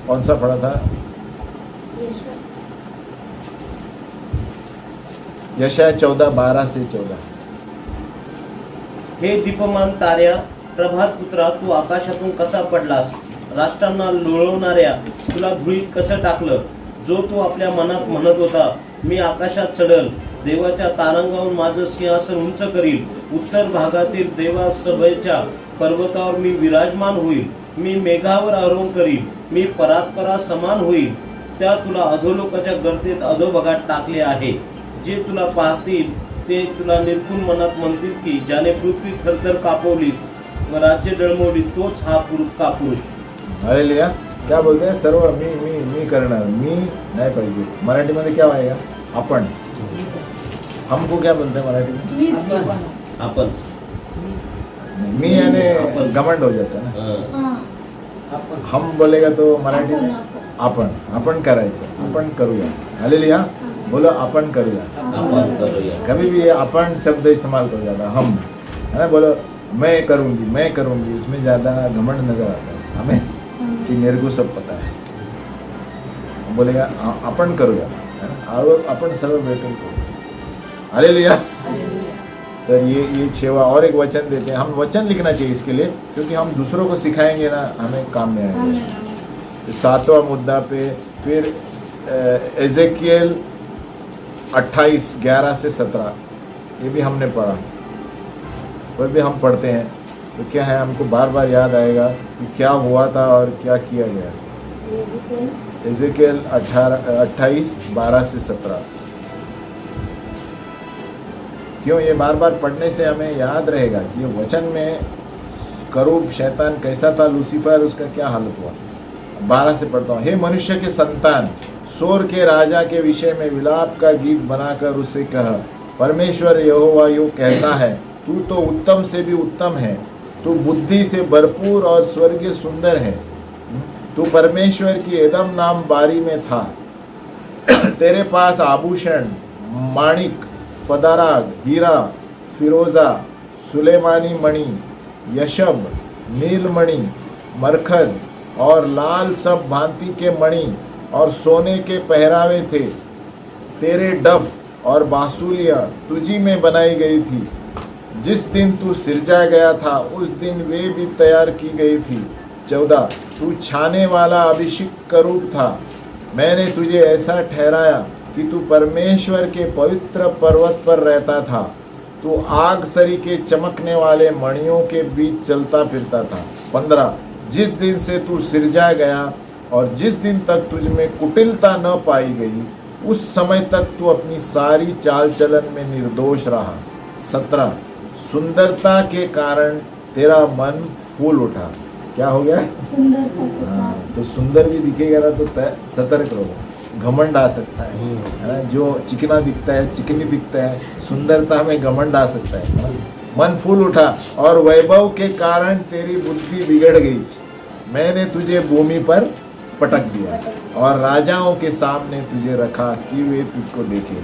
कौन सा पढ़ा था? यशायाह 14:12 से 14। हे दीपमान ताऱ्या, प्रभात पुत्रा, तू आकाशातून कसा पडलास? राष्ट्रांना लोळवणाऱ्या तुला धुळीत कसं टाकलं? जो तू आपल्या मनात म्हणत होता, मी आकाशात चढल, देवाच्या तारांगावरून माझं सिंहासन उंच करील, उत्तर भागातील देवासभेच्या पर्वतावर मी विराजमान होईल, मी मेघावर आरोहण करील, मी परात्परा समान होईल. त्या तुला अधोलोकाच्या गर्दीत अधोभागात टाकले आहे. जे तुला पाहतील ते तुला निर्गुण मनात म्हणतील की ज्याने पृथ्वी थरथर कापवली व राज्य डळमळली तोच हा पुरुष. हालेलुया. क्या बोलते हैं? सर्व मी करणार, मी नाही पाहिजे. मराठीमध्ये क्या आएगा? आपण. हमको क्या बोलते हैं मराठी में? आपण. मी यानी घमंड हो जाता है ना. हम बोलेगा तो मराठी में आपण करायचं, आपण करूया. हालेलुया. बोलो आपण करूया. आपण करूया. कभी भी आपण शब्द इस्तेमाल कर जाता हम, है ना. बोलो मैं करूंगी, उसमें ज़्यादा घमंड नजर आता है हमें कि मेरे को सब पता है. बोलेगा आपण करूया, है ना, और आपण सर्व बेटर करूँ. हालेलुया. तो ये 6वां और एक वचन देते हैं. हम वचन लिखना चाहिए इसके लिए, क्योंकि हम दूसरों को सिखाएंगे ना, हमें काम में आएगा. 7वां मुद्दा पे फिर एजेकियल 28:11 से 17, ये भी हमने पढ़ा. वह भी हम पढ़ते हैं तो क्या है, हमको बार बार याद आएगा कि क्या हुआ था और क्या किया गया. एजेकियल 28:12 से 17. क्यों? ये बार बार पढ़ने से हमें याद रहेगा कि ये वचन में करूब शैतान कैसा था, लूसीफर उसका क्या हालत हुआ. 12 से पढ़ता हूँ. हे मनुष्य के संतान, सोर के राजा के विषय में विलाप का गीत बनाकर उससे कह, परमेश्वर यहोवा यूं कहता है, तू तो उत्तम से भी उत्तम है, तू बुद्धि से भरपूर और स्वर्गीय सुंदर है. तू परमेश्वर की एदम नाम बारी में था. तेरे पास आभूषण, माणिक, पदाराग, हीरा, फिरोजा, सुलेमानी मणि, यशब, नीलमणि, मरखद और लाल सब भांति के मणि और सोने के पहरावे थे. तेरे डफ और बांसुलियाँ तुझी में बनाई गई थी. जिस दिन तू सिरजा गया था उस दिन वे भी तैयार की गई थी. 14 तू छाने वाला अभिषिक्त करूब था. मैंने तुझे ऐसा ठहराया कि तू परमेश्वर के पवित्र पर्वत पर रहता था. तू आग सरी के चमकने वाले मणियों के बीच चलता फिरता था. 15 जिस दिन से तू सिरजा गया और जिस दिन तक तुझ में कुटिलता न पाई गई, उस समय तक तू अपनी सारी चाल चलन में निर्दोष रहा. 17 सुंदरता के कारण तेरा मन फूल उठा. क्या हो गया? हाँ, तो सुंदर भी दिखेगा ना तो सतर्क रहो. घमंड आ सकता है ना. जो चिकना दिखता है, चिकनी दिखता है, सुंदरता में घमंड आ सकता है ना. मन फूल उठा और वैभव के कारण तेरी बुद्धि बिगड़ गई। मैंने तुझे भूमि पर पटक दिया और राजाओं के सामने तुझे रखा कि वे तुझको देखें।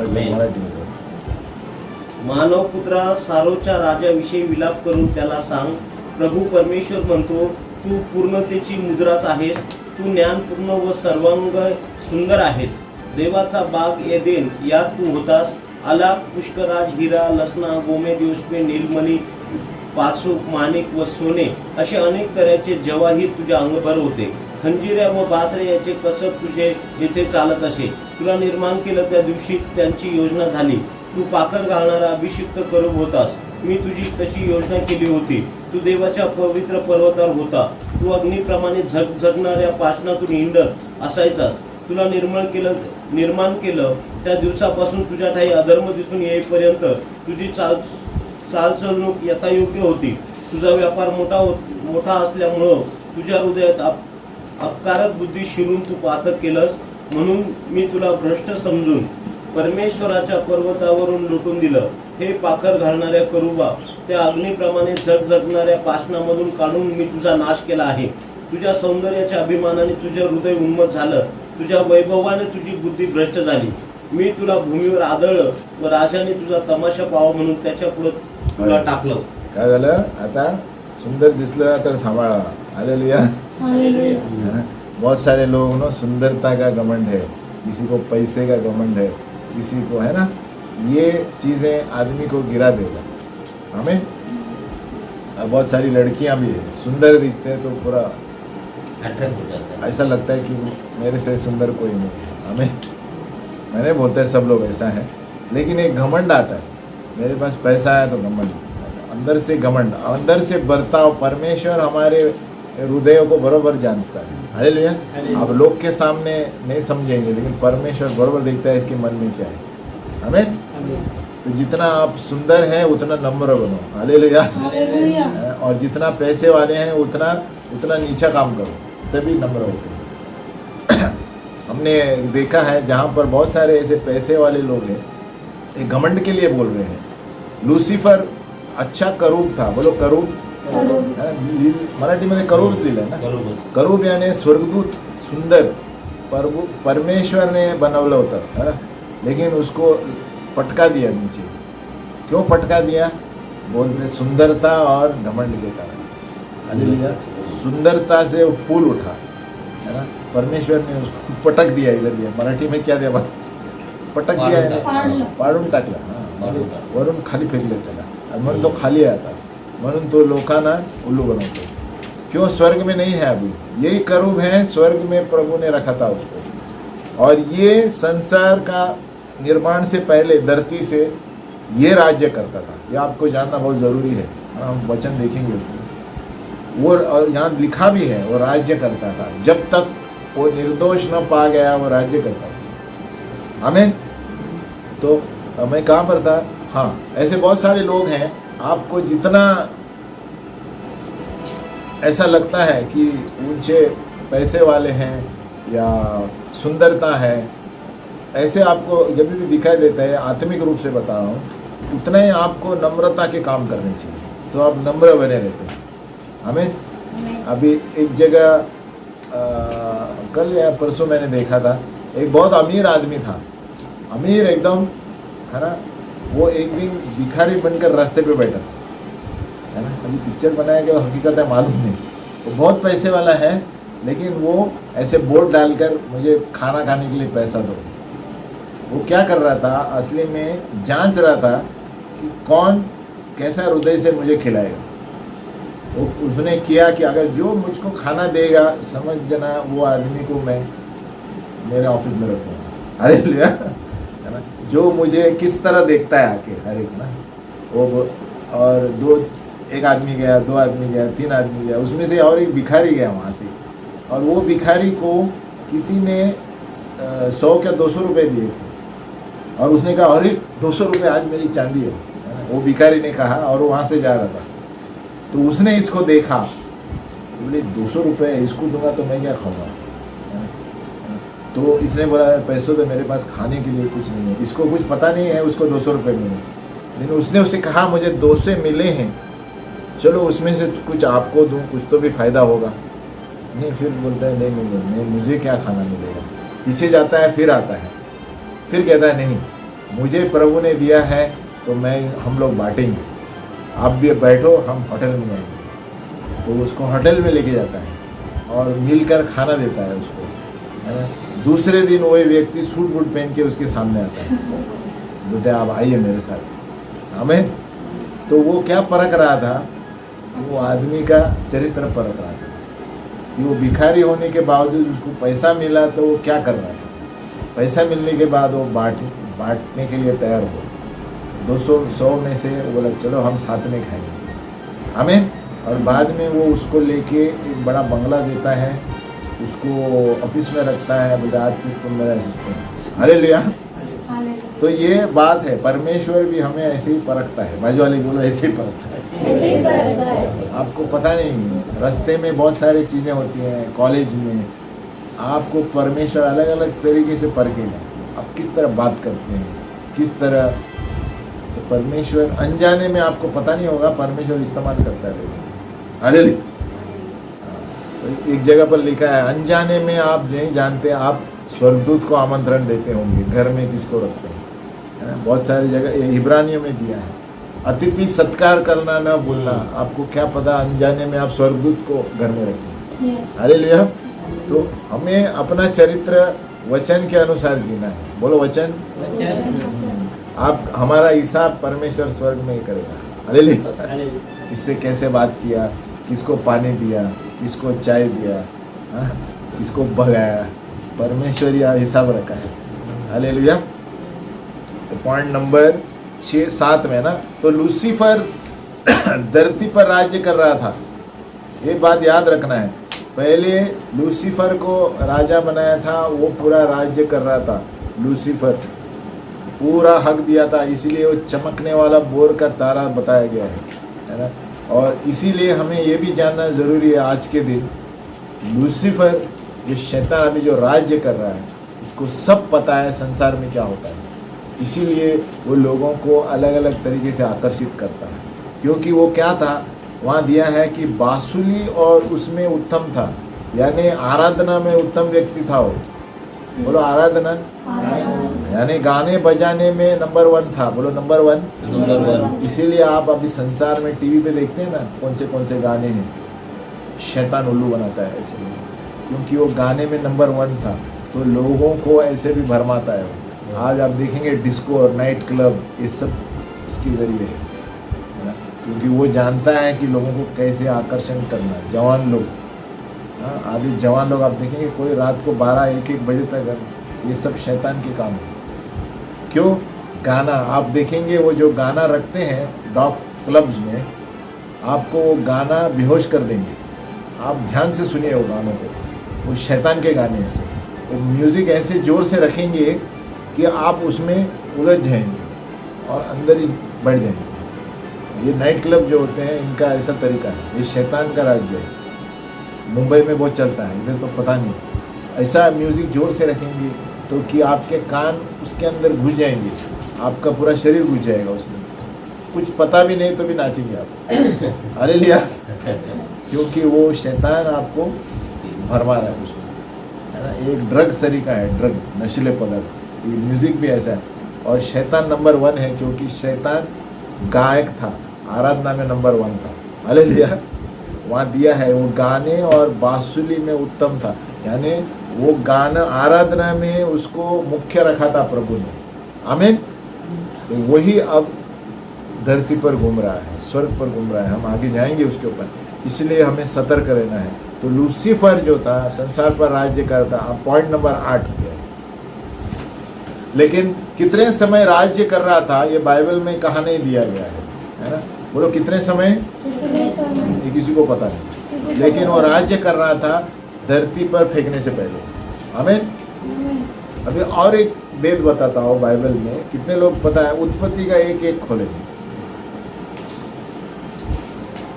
आमेन. मराठी में. मानव पुत्रा, सारोच्या राजाविषयी विलाप करून त्याला सांग, प्रभू परमेश्वर म्हणतो, तू पूर्णतेची मुद्राच आहेस, तू ज्ञानपूर्ण व सर्वांग सुंदर आहेस. देवाचा बाग एदेन यात तू होतास. आलाप, पुष्कराज, हिरा, लसना, गोमेद, योस्पे, नीलमणी, पाचूक, माणिक व सोने असे अनेक तऱ्हेचे जवाहीर तुझ्या अंगभर होते. खंजिऱ्या व बासरे याचे कसब तुझे येथे चालत असे. तुला निर्माण केलं त्या दिवशी त्यांची योजना झाली. तू पाकर घालणारा अभिषिक्त करूब होतास. मी तुझी तशी योजना केली होती. तू देवाच्या पवित्र पर्वतावर होता. तू अग्निप्रमाणे झगझगणाऱ्या पाषाणातून हिंडत असायचास. तुला निर्माण केलं त्या दिवसापासून तुझ्या ठाई अधर्म दिसून येईपर्यंत तुझी चालचलणूक यथायोग्य होती. तुझा व्यापार मोठा असल्यामुळं तुझ्या हृदयात अपकारक बुद्धी शिरून तू पातक केलंस. म्हणून मी तुला भ्रष्ट समजून परमेश्वराच्या पर्वतावरून लुटून दिलं. हे पाखर घालणाऱ्या करूबा, त्या अग्निप्रमाणे झगझगणाऱ्या पाषाणामधून काढून मी तुझा नाश केला आहे. तुझ्या सौंदर्याच्या अभिमानाने तुझे हृदय उन्मत्त झालं. तुझ्या वैभवाने तुझी बुद्धी भ्रष्ट झाली. मी तुला भूमीवर आदळलं व राजाने तुझा तमाशा पाहावा म्हणून त्याच्या पुढे तुला टाकलं. काय झालं? आता सुंदर दिसलं तर सांभाळा. हालेलुया. हालेलुया. बहुत सारे लोग ना सुंदरता का घमंड है, किसी को पैसे का घमंड है, किसी को, है ना, ये चीज़ें आदमी को गिरा देगा. हमें बहुत सारी लड़कियां भी है, सुंदर दिखते हैं तो पूरा अट्रैक्ट हो जाता है. ऐसा लगता है कि मेरे से सुंदर कोई नहीं है. हमें मैंने बोलते हैं सब लोग ऐसा है, लेकिन एक घमंड आता है. मेरे पास पैसा है तो घमंड, अंदर से घमंड, अंदर से बर्ताव. परमेश्वर हमारे हृदयों को बरोबर जानता है. हालेलुया. अब लोग के सामने नहीं समझेंगे, लेकिन परमेश्वर बरोबर देखता है इसके मन में क्या है. हमें तो जितना आप सुंदर हैं उतना नम्र बनो. हालेलुया. हालेलुया. और जितना पैसे वाले हैं उतना नीचा काम करो, तभी नम्र होते हैं. हमने देखा है जहाँ पर बहुत सारे ऐसे पैसे वाले लोग हैं, एक घमंड के लिए बोल रहे हैं. लूसीफर अच्छा करूब था. बोलो करूब. मराठीमध्ये करूब लिहिलं आहे ना. बरोबर. करूब याने स्वर्गदूत, सुंदर. परमेश्वर ने बनवलं होतं, है ना, लेकिन उसको पटका दिया नीचे. क्यों पटका दिया? बोलते सुंदरता और घमंड के कारण. हालेलुया. सुंदरता से वो फूल उठा, है ना, परमेश्वर ने उसको पटक दिया. इधर दिया, मराठी में क्या दिया? पटक दिया है ना, पाडून टाकला. म्हणजे वरून खाली फेकले त्याला, म्हणून तो खाली आता, म्हणून तो लोकांना उल्लू बनवतो. क्यों? स्वर्ग में नहीं है अभी. यही करूब है, स्वर्ग में प्रभु ने रखा था उसको. और ये संसार का निर्माण से पहले धरती से ये राज्य करता था. ये आपको जानना बहुत ज़रूरी है. हम वचन देखेंगे उसमें. वो यहाँ लिखा भी है, वो राज्य करता था. जब तक वो निर्दोष न पा गया वो राज्य करता था. हमें तो मैं कहाँ पर था? हाँ, ऐसे बहुत सारे लोग हैं. आपको जितना ऐसा लगता है कि ऊंचे पैसे वाले हैं या सुंदरता है, ऐसे आपको जब भी दिखाई देता है, आत्मिक रूप से बता रहा हूँ, उतना ही आपको नम्रता के काम करने चाहिए, तो आप नम्र बने रहते हैं. हमें अभी एक जगह कल या परसों मैंने देखा था, एक बहुत अमीर आदमी था, अमीर एकदम, है ना. वो एक दिन भिखारी बनकर रास्ते पे बैठा था, है ना. अभी पिक्चर बनाया कि हकीकत है मालूम नहीं. वो बहुत पैसे वाला है, लेकिन वो ऐसे बोर्ड डालकर मुझे खाना खाने के लिए पैसा दो. वो क्या कर रहा था? असली में जांच रहा था कि कौन कैसा हृदय से मुझे खिलाएगा. वो उसने किया कि अगर जो मुझको खाना देगा, समझ जाना वो आदमी को मैं मेरे ऑफिस में रखूँगा. अरे लिया, है ना. जो मुझे किस तरह देखता है आके हर एक ना, वो. और एक आदमी गया, 2 आदमी गया, 3 आदमी गया, उसमें से और एक भिखारी गया वहाँ से. और वो भिखारी को किसी ने 100 या 200 रुपये दिए थे, और उसने कहा अरे 200 रुपये आज मेरी चांदी है. वो भिखारी ने कहा, और वो वहाँ से जा रहा था. तो उसने इसको देखा, बोले 200 रुपये इसको दूंगा तो मैं क्या खाऊंगा. तो इसने बोला पैसों तो मेरे पास खाने के लिए कुछ नहीं है. इसको कुछ पता नहीं है उसको 200 रुपये मिले. लेकिन उसने उसे कहा मुझे 200 मिले हैं, चलो उसमें से कुछ आपको दूं, कुछ तो भी फायदा होगा। नहीं, फिर बोलता है नहीं, मुझे क्या खाना मिलेगा। पीछे जाता है, फिर आता है, फिर कहता है नहीं, मुझे प्रभु ने दिया है तो हम लोग बांटेंगे, आप भी बैठो, हम होटल में जाएंगे। तो उसको होटल में लेके जाता है और मिलकर खाना देता है उसको, है ना। दूसरे दिन वही व्यक्ति सूट बूट पहन के उसके सामने आता है, बोलते आप आइए मेरे साथ, हमें। तो वो क्या परख रहा था, वो आदमी का चरित्र परख रहा था कि वो भिखारी होने के बावजूद उसको पैसा मिला तो वो क्या कर रहा है। पैसा मिलने के बाद वो बांटने के लिए तैयार हो, 200 में से बोला चलो हम साथ में खाएंगे, हमें। और बाद में वो उसको लेके एक बड़ा बंगला देता है, उसको ऑफिस में रखता है, बोलता आज तुम मेरा असिस्टेंट। हालेलुया। तो ये बात है, परमेश्वर भी हमें ऐसे ही परखता है। बाजू वाले बोलो ऐसे ही परखता है। आपको पता नहीं, रास्ते में बहुत सारी चीज़ें होती हैं, कॉलेज में आपको परमेश्वर अलग अलग तरीके से परखेगा। आप किस तरह बात करते हैं, किस तरह, तो परमेश्वर अनजाने में आपको पता नहीं होगा, परमेश्वर इस्तेमाल करता है। हालेलुया। तो एक जगह पर लिखा है, अनजाने में आप नहीं जानते, आप स्वर्गदूत को आमंत्रण देते होंगे, घर में किसको रखते हैं, है ना। बहुत सारी जगह इब्रानियों में दिया है, अतिथि सत्कार करना न भूलना। आपको क्या पता, अनजाने में आप स्वर्गदूत को घर में रखें। हालेलुया। तो हमें अपना चरित्र वचन के अनुसार जीना है। बोलो वचन। आप हमारा हिसाब परमेश्वर स्वर्ग में ही करेगा। हालेलुया। किससे कैसे बात किया, किसको पानी दिया, किसको चाय दिया, हाँ, किसको भगाया, परमेश्वर यह हिसाब रखा है। हालेलुया। तो पॉइंट नंबर 6-7 में ना, तो लूसीफर धरती पर राज्य कर रहा था। ये बात याद रखना है, पहले लूसीफर को राजा बनाया था, वो पूरा राज्य कर रहा था। लूसीफर पूरा हक दिया था, इसीलिए वो चमकने वाला बोर का तारा बताया गया है ना। और इसीलिए हमें ये भी जानना ज़रूरी है आज के दिन, लूसीफर ये शैतान अभी जो राज्य कर रहा है, उसको सब पता है संसार में क्या होता है। इसीलिए वो लोगों को अलग अलग तरीके से आकर्षित करता है, क्योंकि वो क्या था, वहाँ दिया है कि बांसुरी और उसमें उत्तम था, यानी आराधना में उत्तम व्यक्ति था वो। बोलो आराधना, यानी गाने बजाने में नंबर 1 था। बोलो नंबर 1। इसीलिए आप अभी संसार में टीवी पे देखते हैं ना, कौन से गाने हैं, शैतान उल्लू बनाता है ऐसे, क्योंकि वो गाने में नंबर 1 था, तो लोगों को ऐसे भी भरमाता है। आज आप देखेंगे डिस्को और नाइट क्लब, ये सब इसके जरिए है ना, क्योंकि वो जानता है कि लोगों को कैसे आकर्षण करना है। जवान लोग, हाँ, आदि जवान लोग आप देखेंगे कोई रात को 12-1 बजे तक, ये सब शैतान के काम है। क्यों? गाना आप देखेंगे, वो जो गाना रखते हैं डॉग क्लब्स में, आपको वो गाना बेहोश कर देंगे। आप ध्यान से सुनिए वो गानों को, वो शैतान के गाने ऐसे, वो म्यूज़िक ऐसे ज़ोर से रखेंगे कि आप उसमें उलझ जाएंगे और अंदर ही बढ़ जाएंगे। ये नाइट क्लब जो होते हैं, इनका ऐसा तरीका है, ये शैतान का राज्य है। मुंबई में बहुत चलता है, इधर तो पता नहीं। ऐसा म्यूज़िक ज़ोर से रखेंगे तो कि आपके कान उसके अंदर घुस जाएंगे, आपका पूरा शरीर घुस जाएगा उसमें, कुछ पता भी नहीं तो भी नाचेंगे आप। हालेलुया। क्योंकि वो शैतान आपको भरमा रहा है उसमें, है ना। एक ड्रग तरीका है, ड्रग, नशीले पदार्थ। ये म्यूज़िक भी ऐसा है। और शैतान नंबर 1 है, क्योंकि शैतान गायक था, आराधना में नंबर 1 था। हालेलुया। वहाँ दिया है वो गाने और बांसुरी में उत्तम था, यानी वो गाना आराधना में उसको मुख्य रखा था प्रभु ने। आमीन। तो वही अब धरती पर घूम रहा है, स्वर्ग पर घूम रहा है। हम आगे जाएंगे उसके ऊपर, इसलिए हमें सतर्क रहना है। तो लूसीफर जो था संसार पर राज्य करता। अब पॉइंट नंबर 8 पे, लेकिन कितने समय राज्य कर रहा था ये बाइबल में कहा नहीं दिया गया है ना। बोलो कितने समय, ये किसी को पता नहीं, लेकिन वो राज्य कर रहा था धरती पर फेंकने से पहले। आमीन। अभी और एक वेद बताता हूँ बाइबल में, कितने लोग पता है, उत्पत्ति का 1-1 खोले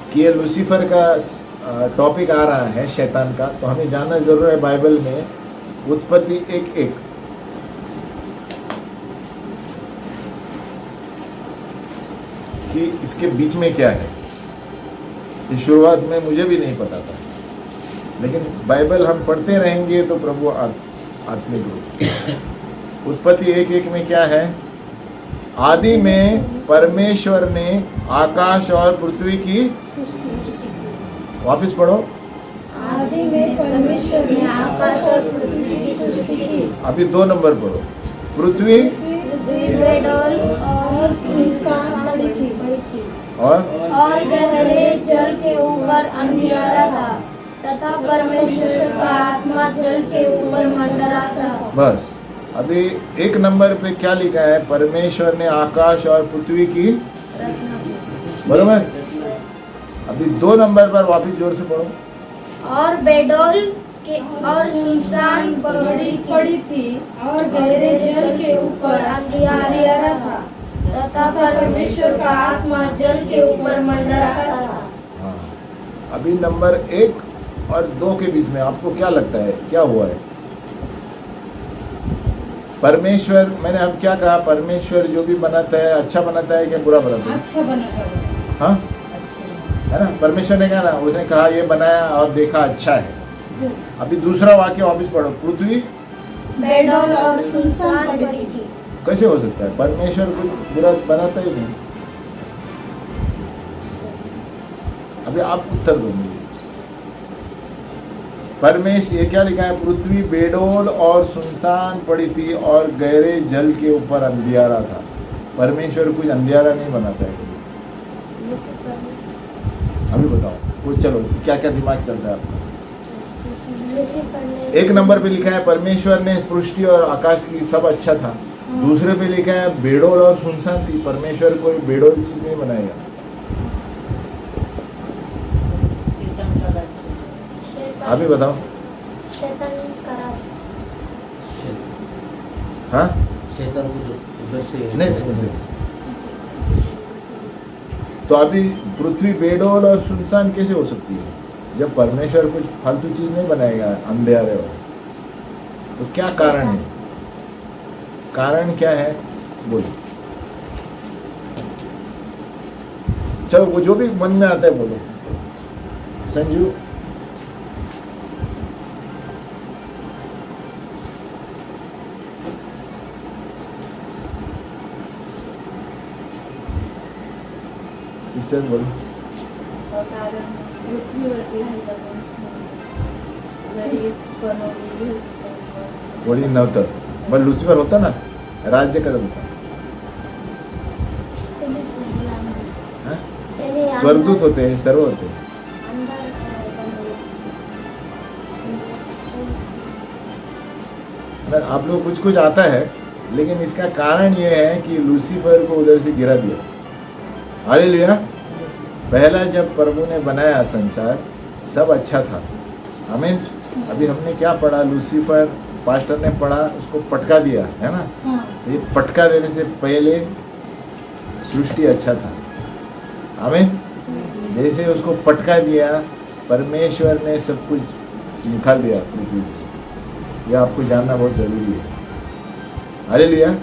कि ये लूसीफर का टॉपिक आ रहा है शैतान का, तो हमें जानना जरूर है बाइबल में। उत्पत्ति 1:1, कि इसके बीच में क्या है। इस शुरुआत में मुझे भी नहीं पता था, लेकिन बाइबल हम पढ़ते रहेंगे तो प्रभु आत्मिक रूप। उत्पत्ति 1:1 में क्या है? आदि में परमेश्वर ने आकाश और पृथ्वी की, वापस पढ़ो। आदि में परमेश्वर ने आकाश और पृथ्वी की सृष्टि की। अभी 2 नंबर पढ़ो। पृथ्वी बेडौल और सुनसान पड़ी थी और गहरे जल के ऊपर अंधियारा था तथा परमेश्वर का आत्मा जल के ऊपर मंडराता था। बस। अभी 1 नंबर पे क्या लिखा है? परमेश्वर ने आकाश और पृथ्वी की, बरोबर। अभी 2 नंबर पर वापस जोर से पढ़ो। और बेडौल के और सुनसान पड़ी थी और गहरे जल के ऊपर अंधियारा था तथा परमेश्वर का आत्मा जल के ऊपर मंडराता था। हाँ। अभी नंबर 1 और 2 के बीच में आपको क्या लगता है क्या हुआ है? परमेश्वर, मैंने अब क्या कहा? परमेश्वर जो भी बनाता है अच्छा बनाता है क्या बुरा बनाता है? अच्छा बना। हाँ, है ना? परमेश्वर ने कहा ना, उसने कहा ये बनाया और देखा अच्छा है। अभी दूसरा वाक्य वापस पढ़ो। पृथ्वी बेडौल और सुनसान पड़ी थी। कैसे हो सकता है? परमेश्वर कुछ बुरा बनाता ही नहीं। अभी आप उत्तर दो मुझे। परमेश्वर, ये क्या लिखा है? पृथ्वी बेडौल और सुनसान पड़ी थी और गहरे जल के ऊपर अंधियारा था। परमेश्वर कुछ अंधियारा नहीं बनाता है। अभी बताओ कुछ, चलो क्या क्या दिमाग चलता है आपका? 1 नंबर पे लिखा है परमेश्वर ने पृथ्वी और आकाश की सब अच्छा था। दूसरे पे लिखा है बेडौल और सुनसान थी। परमेश्वर कोई बेडौल चीज नहीं बनाएगा। अभी बताओ। हाँ, शैतान को जो उधर से नहीं। तो अभी पृथ्वी बेडौल और सुनसान कैसे हो सकती है जब परमेश्वर कुछ फालतू चीज नहीं बनाएगा अंधेरे वाला? तो क्या कारण है? कारण क्या है बोलो। चलो वो जो भी मन में आता है बोलो। संजीव, सिस्टर बोलो। कारण पृथ्वीवरती राहिला बनवलेली होती. कोणी नव्हतं, पण लुसिफर होता ना, राज्य करत होता. हा? स्वर्गदूत होते, सर्व होते. आप लोग कुछ कुछ आता है, लेकिन इसका कारण यह है कि लूसीफर को उधर से गिरा दिया. हालेलुया. पहला जब प्रभु ने बनाया संसार सब अच्छा था. आमीन. अभी हमने क्या पढ़ा, लूसीफर पास्टर ने पढ़ा, उसको पटका दिया है ना. ये पटका देने से पहले सृष्टि अच्छा था. आमीन. जैसे उसको पटका दिया, परमेश्वर ने सब कुछ निकाल दिया पृथ्वी से. यह आपको जानना बहुत जरूरी है. हालेलुया.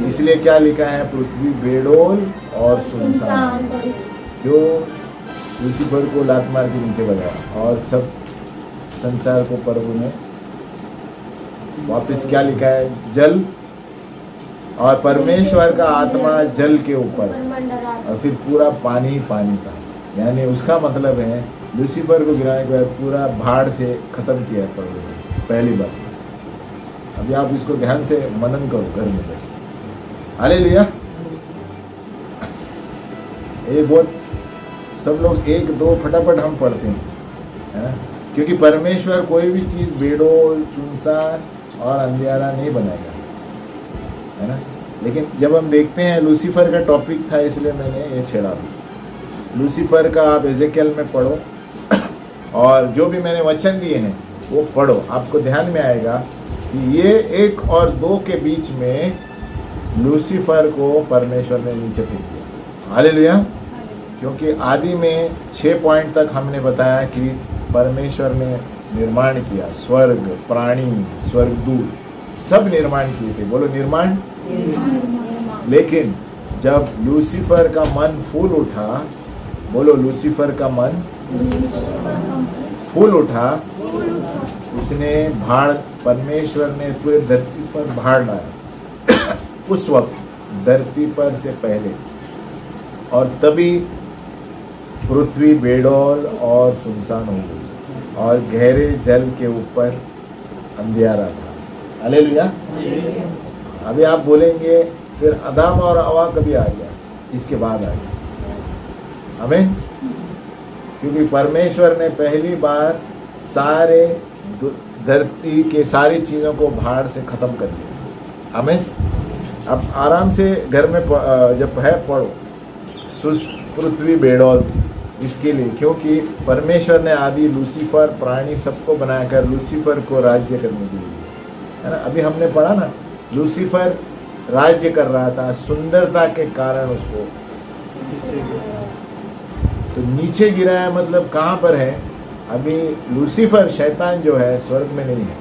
इसलिए क्या लिखा है, पृथ्वी बेडोल और सुनसान. क्यों? लूसीफर को लात मार के नीचे बनाया और सब संसार को प्रभु ने वापस क्या लिखा है, जल और परमेश्वर का आत्मा जल के ऊपर और फिर पूरा पानी ही पानी था. यानी उसका मतलब है लूसीफर को गिराने के बाद पूरा भाड़ से खत्म किया प्रभु ने पहली बार. अभी आप इसको ध्यान से मनन करो घर में जाके. हालेलुया. ये बहुत सब लोग एक दो फटाफट हम पढ़ते हैं, है ना, क्योंकि परमेश्वर कोई भी चीज़ बेडोल सुनसान और अंधियारा नहीं बनाएगा, है ना. लेकिन जब हम देखते हैं, लूसीफर का टॉपिक था इसलिए मैंने ये छेड़ा. लूसीफर का आप एजेकियल में पढ़ो और जो भी मैंने वचन दिए हैं वो पढ़ो, आपको ध्यान में आएगा कि ये 1 और 2 के बीच में लूसीफर को परमेश्वर ने नीचे फेंक दिया. हालेलुया. क्योंकि आदि में 6 पॉइंट तक हमने बताया कि परमेश्वर ने निर्माण किया, स्वर्ग, प्राणी, स्वर्गदूत सब निर्माण किए थे. बोलो निर्माण. लेकिन जब लूसीफर का मन फूल उठा, बोलो लूसीफर का मन फूल उठा, उसने भाड़, परमेश्वर ने पूरे धरती पर भाड़ लाया उस वक्त धरती पर से पहले, और तभी पृथ्वी बेडौल और सुनसान हो गई और गहरे जल के ऊपर अंधियारा था। हालेलुया। अभी आप बोलेंगे फिर अदाम और हवा कभी आ गया? इसके बाद आ गया। आमीन। क्योंकि परमेश्वर ने पहली बार सारे धरती के सारी चीज़ों को भाड़ से ख़त्म कर दिया। आमीन। अब आराम से घर में जब है पढ़ो, पृथ्वी बेडौल इसके लिए, क्योंकि परमेश्वर ने आदि लूसीफर प्राणी सबको बनाकर लूसीफर को राज्य करने के लिए, है ना। अभी हमने पढ़ा ना, लूसीफर राज्य कर रहा था, सुंदरता के कारण उसको तो नीचे गिराया। मतलब कहाँ पर है? अभी लूसीफर शैतान जो है स्वर्ग में नहीं है,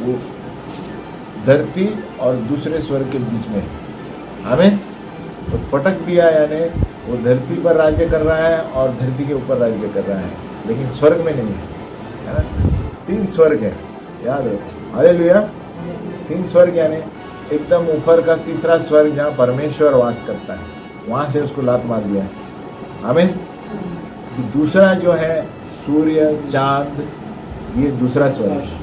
वो धरती और दूसरे स्वर्ग के बीच में है। आमीन। तो पटक दिया, यानी वो धरती पर राज्य कर रहा है और धरती के ऊपर राज्य कर रहा है, लेकिन स्वर्ग में नहीं है ना। 3 स्वर्ग है, याद रखो। हालेलुया। 3 स्वर्ग यानी एकदम ऊपर का तीसरा स्वर्ग जहाँ परमेश्वर वास करता है, वहाँ से उसको लात मार दिया। आमीन। दूसरा जो है सूर्य चांद, ये दूसरा स्वर्ग है,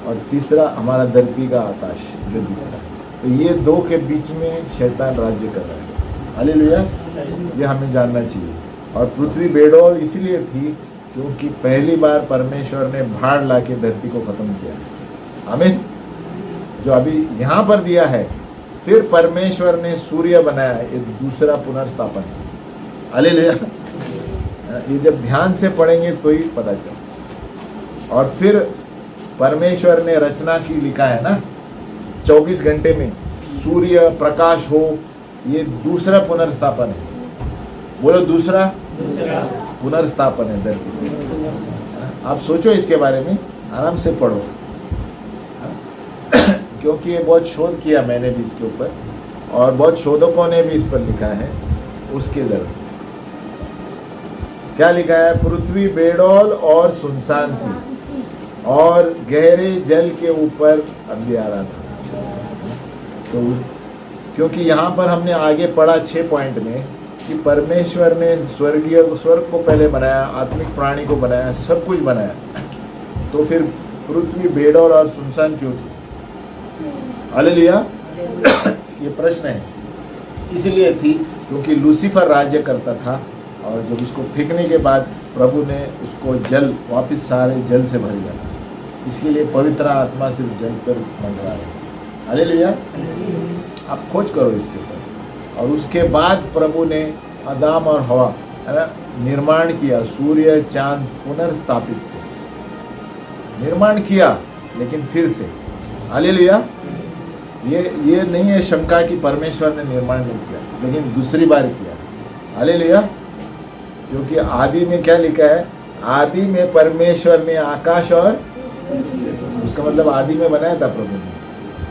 और तीसरा हमारा धरती का आकाश जो दिख रहा है। तो ये 2 के बीच में शैतान राज्य कर रहा है। हालेलुया। ये हमें जानना चाहिए। और पृथ्वी बेडौल इसलिए थी क्योंकि पहली बार परमेश्वर ने भाड़ ला के धरती को खत्म किया। आमीन। जो अभी यहाँ पर दिया है, फिर परमेश्वर ने सूर्य बनाया, ये दूसरा पुनर्स्थापन। हालेलुया। ये जब ध्यान से पढ़ेंगे तो ही पता चले। और फिर परमेश्वर ने रचना की, लिखा है ना, 24 घंटे में सूर्य प्रकाश हो, ये दूसरा पुनर्स्थापन है। बोलो दूसरा पुनर्स्थापन है धरती। आप सोचो इसके बारे में, आराम से पढ़ो, क्योंकि ये बहुत शोध किया मैंने भी इसके ऊपर, और बहुत शोधकों ने भी इस पर लिखा है। उसके जरूर क्या लिखा है? पृथ्वी बेडौल और सुनसान थी और गहरे जल के ऊपर अंधियारा था। तो क्योंकि यहाँ पर हमने आगे पढ़ा 6 पॉइंट में कि परमेश्वर ने स्वर्ग को पहले बनाया, आत्मिक प्राणी को बनाया, सब कुछ बनाया, तो फिर पृथ्वी बेडौल और सुनसान क्यों थी? हालेलुया। ये प्रश्न है। इसलिए थी क्योंकि लूसीफर राज्य करता था, और जब उसको फेंकने के बाद प्रभु ने उसको जल वापस सारे जल से भर दिया। इसके लिए पवित्र आत्मा सिर्फ जल पर मंडरा है। हालेलुया। आप खोज करो इसके ऊपर। और उसके बाद प्रभु ने आदम और हवा, है ना, निर्माण किया, सूर्य चांद पुनर्स्थापित किया, निर्माण किया, लेकिन फिर से। हालेलुया। ये नहीं है शंका कि परमेश्वर ने निर्माण नहीं किया, लेकिन दूसरी बार किया। हालेलुया। क्योंकि आदि में क्या लिखा है? आदि में परमेश्वर ने आकाश और, उसका मतलब आदि में बनाया था प्रभु ने,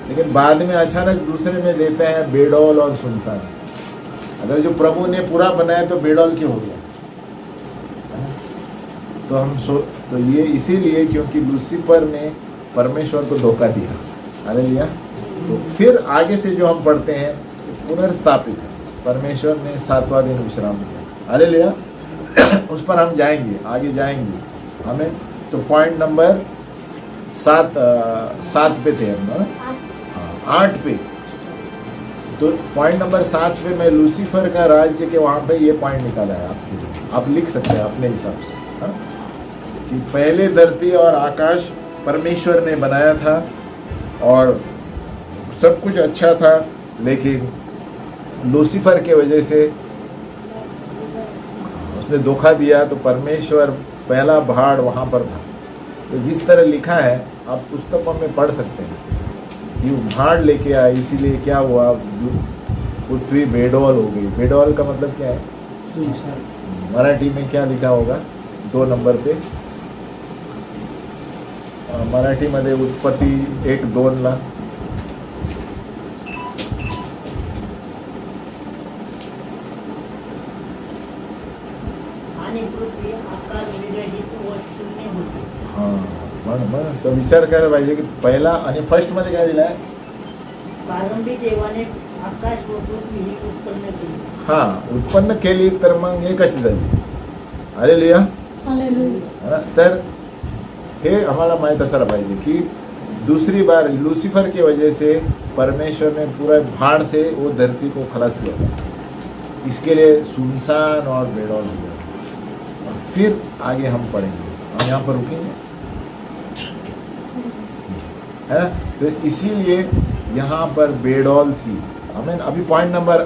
लेकिन बाद में अचानक दूसरे में देते हैं बेडौल और सुनसान। अगर जो प्रभु ने पूरा बनाया तो बेडौल क्यों हो गया? तो ये इसीलिए क्योंकि लूसीफर ने परमेश्वर को धोखा दिया। हालेलुया। तो फिर आगे से जो हम पढ़ते हैं पुनर्स्थापित है, परमेश्वर ने 7वां दिन विश्राम किया। हालेलुया। उस पर हम जाएंगे, आगे जाएंगे हमें। तो पॉइंट नंबर 7 पे थे हम, 8 पे। तो पॉइंट नंबर 7 पे मैं लूसीफर का राज्य के वहाँ पे ये पॉइंट निकाला है आपके लिए। आप लिख सकते हैं अपने हिसाब से, हाँ? कि पहले धरती और आकाश परमेश्वर ने बनाया था और सब कुछ अच्छा था, लेकिन लूसीफर के वजह से उसने धोखा दिया, तो परमेश्वर पहला भाड़ वहाँ पर था। तो जिस तरह लिखा है आप पुस्तकों में पढ़ सकते हैं कि वो भाड़ लेके आया, इसीलिए क्या हुआ? पृथ्वी बेडौल हो गई। बेडौल का मतलब क्या है? मराठी में क्या लिखा होगा? 2 नंबर पे मराठीमध्ये उत्पत्ती 1:2 ला आणि पृथ्वी आकार विरहित व शून्य होती. बरं तो विचार करायला पाहिजे की पहिला आणि फर्स्ट मध्ये काय दिलाय. प्रारंभी देवाने आकाश व पृथ्वी ही उत्पन्न केली. उत्पन्न केली तर मग हे कशी झाली. हालेलुया. तर हे आम्हाला माहित असायला पाहिजे की दूसरी बार लूसीफर की वजह से परमेश्वर ने पूरा भाड़ से वो धरती को खलास किया था. इसके लिए सुनसान और बेडौल हुआ. और फिर आगे हम पढ़ेंगे. हम यहाँ पर रुकेंगे, है ना. तो इसीलिए यहाँ पर बेडौल थी. हमें अभी पॉइंट नंबर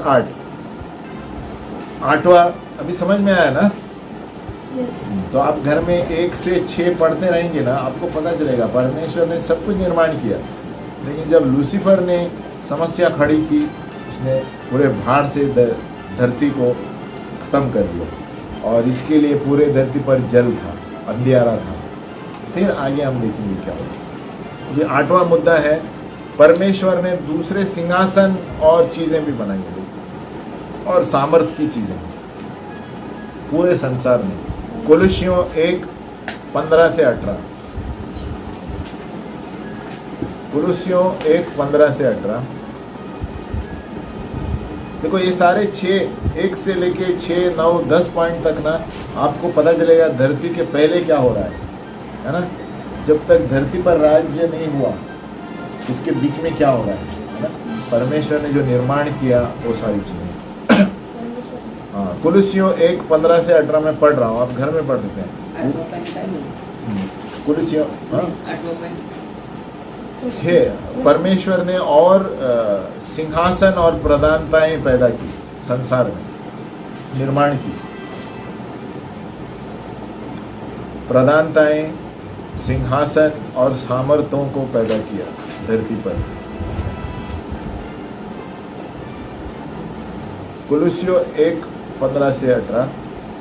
8वां अभी समझ में आया ना. तो आप घर में 1 से 6 पढ़ते रहेंगे ना, आपको पता चलेगा परमेश्वर ने सब कुछ निर्माण किया. लेकिन जब लूसीफर ने समस्या खड़ी की, उसने पूरे भाड़ से धरती को ख़त्म कर दिया और इसके लिए पूरे धरती पर जल था, अंधियारा था. फिर आगे हम देखेंगे क्या होगा. ये 8वां मुद्दा है. परमेश्वर ने दूसरे सिंहासन और चीज़ें भी बनाई हैं और सामर्थ की चीज़ें पूरे संसार में. कोलोसियों 1:15 से 18. कोलोसियों 1:15 से 18. देखो ये सारे 1 से लेके 6, 9, 10 पॉइंट तक ना आपको पता चलेगा धरती के पहले क्या हो रहा है ना. जब तक धरती पर राज्य नहीं हुआ उसके बीच में क्या हो रहा है ना. परमेश्वर ने जो निर्माण किया वो सारी चीज़ें. कुलुसियों 1:15 से 18 में पढ़ रहा हूँ, आप घर में पढ़ सकते हैं. कुलुसियों 6. परमेश्वर ने और सिंहासन और प्रधानताएं पैदा की, संसार में निर्माण की. प्रधानताएं, सिंहासन और सामर्थ्यों को पैदा किया धरती पर. कुलुसियों 1:15 से 18.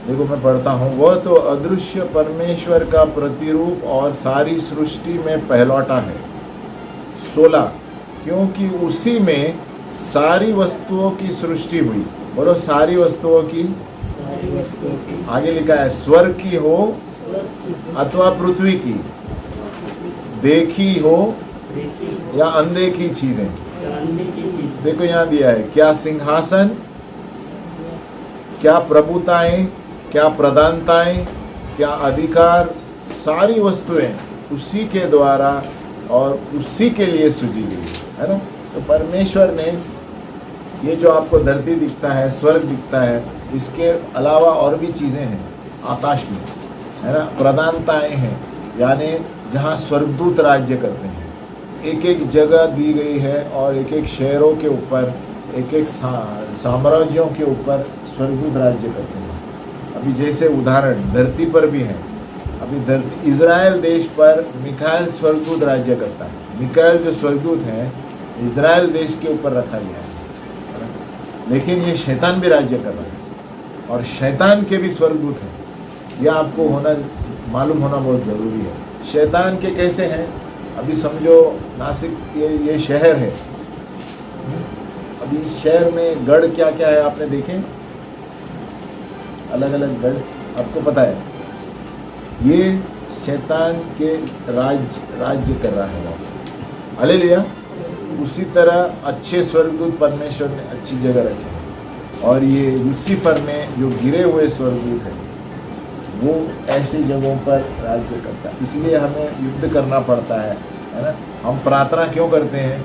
देखो मैं पढ़ता हूँ. वह तो अदृश्य परमेश्वर का प्रतिरूप और सारी सृष्टि में पहलौठा है. 16. क्योंकि उसी में सारी वस्तुओं की सृष्टि हुई. बोलो सारी वस्तुओं की. आगे लिखा है स्वर्ग की हो अथवा पृथ्वी की, देखी हो या अनदेखी चीजें. देखो यहाँ दिया है क्या सिंहासन, क्या प्रभुताएं, क्या प्रधानताएं, क्या अधिकार, सारी वस्तुएं उसी के द्वारा और उसी के लिए सृजी गई है ना. तो परमेश्वर ने ये जो आपको धरती दिखता है, स्वर्ग दिखता है, इसके अलावा और भी चीज़ें हैं आकाश में, है ना. प्रधानताएं हैं यानी जहाँ स्वर्गदूत राज्य करते हैं. एक एक जगह दी गई है और एक एक शहरों के ऊपर, एक एक साम्राज्यों के ऊपर स्वर्गदूत राज्य करते हैं. अभी जैसे उदाहरण धरती पर भी हैं. अभी धरती इज़राइल देश पर मिकाएल स्वर्गदूत राज्य करता है. मिकाएल जो स्वर्गदूत हैं इज़राइल देश के ऊपर रखा गया है. लेकिन ये शैतान भी राज्य कर रहा है और शैतान के भी स्वर्गदूत हैं. यह आपको मालूम होना बहुत ज़रूरी है. शैतान के कैसे हैं. अभी समझो नासिक ये शहर है. अभी शहर में गढ़ क्या क्या है आपने देखे, अलग अलग गढ़ आपको पता है. ये शैतान के राज्य कर रहा है. हालेलुया. उसी तरह अच्छे स्वर्गदूत परमेश्वर ने अच्छी जगह रखे हैं और ये लूसीफर ने जो गिरे हुए स्वर्गदूत हैं वो ऐसी जगहों पर राज्य करता है. इसलिए हमें युद्ध करना पड़ता है ना. हम प्रार्थना क्यों करते हैं,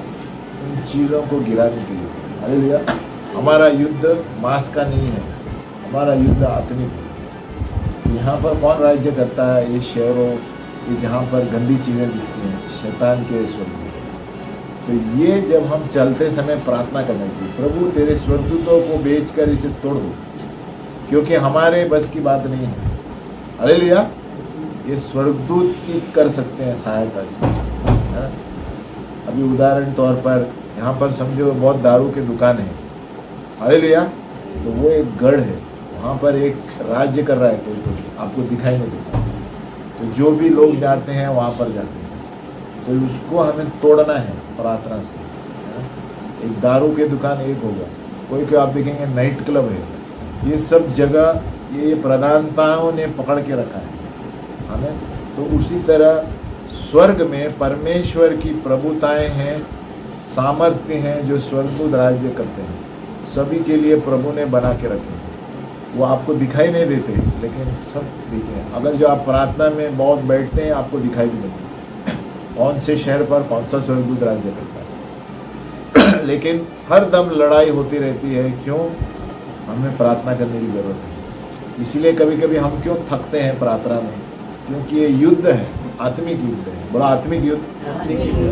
इन चीज़ों को गिराने के लिए. हालेलुया. हमारा युद्ध मांस का नहीं है, हमारा युद्ध आत्मिक है. यहाँ पर कौन राज्य करता है, ये शहरों, ये जहाँ पर गंदी चीज़ें दिखती हैं, शैतान के स्वर्गदूत. तो ये जब हम चलते समय प्रार्थना करना चाहिए, प्रभु तेरे स्वर्गदूतों को बेचकर इसे तोड़ दो, क्योंकि हमारे बस की बात नहीं है. हालेलुया. ये स्वर्गदूत ही कर सकते हैं सहायता से, है ना. अभी उदाहरण तौर पर यहाँ पर समझो बहुत दारू की दुकान है. हालेलुया. तो वो एक गढ़ है, वहाँ पर एक राज्य कर रहा है कोई, आपको दिखाई नहीं देता. तो जो भी लोग जाते हैं वहाँ पर जाते हैं. तो उसको हमें तोड़ना है प्रार्थना से. एक दारू की दुकान एक होगा, कोई आप देखेंगे नाइट क्लब है. ये सब जगह ये प्रधानताओं ने पकड़ के रखा है हमें। तो उसी तरह स्वर्ग में परमेश्वर की प्रभुताएं हैं, सामर्थ्य हैं जो स्वर्गदूत राज्य करते हैं, सभी के लिए प्रभु ने बना के रखे हैं। वो आपको दिखाई नहीं देते लेकिन सब दिखे हैं। अगर जो आप प्रार्थना में बहुत बैठते हैं आपको दिखाई भी नहीं कौन से शहर पर कौन सा स्वर्गदूत राज्य करता है लेकिन हर दम लड़ाई होती रहती है। क्यों? हमें प्रार्थना करने की ज़रूरत है। इसीलिए कभी कभी हम क्यों थकते हैं प्रार्थना में? क्योंकि ये युद्ध है, आत्मिक युद्ध है। बड़ा आत्मिक युद्ध।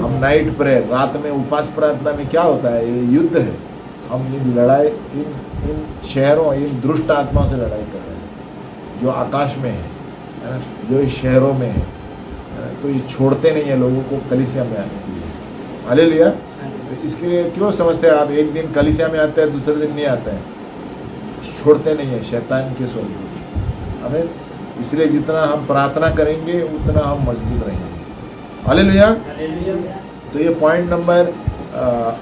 हम नाइट प्रेयर, रात में उपवास प्रार्थना में क्या होता है? ये युद्ध है। हम इन लड़ाई इन शहरों, इन दुष्ट आत्माओं से लड़ाई कर रहे हैं जो आकाश में है ना, जो इस शहरों में है ना? तो ये छोड़ते नहीं है लोगों को कलीसिया में आने के लिए। हालेलुया। तो इसके लिए क्यों समझते हैं आप? एक दिन कलीसिया में आते हैं, दूसरे दिन नहीं आते हैं, छोड़ते नहीं है शैतान के स्वरूप हमें। इसलिए जितना हम प्रार्थना करेंगे उतना हम मजबूत रहेंगे। हालेलुया। तो ये पॉइंट नंबर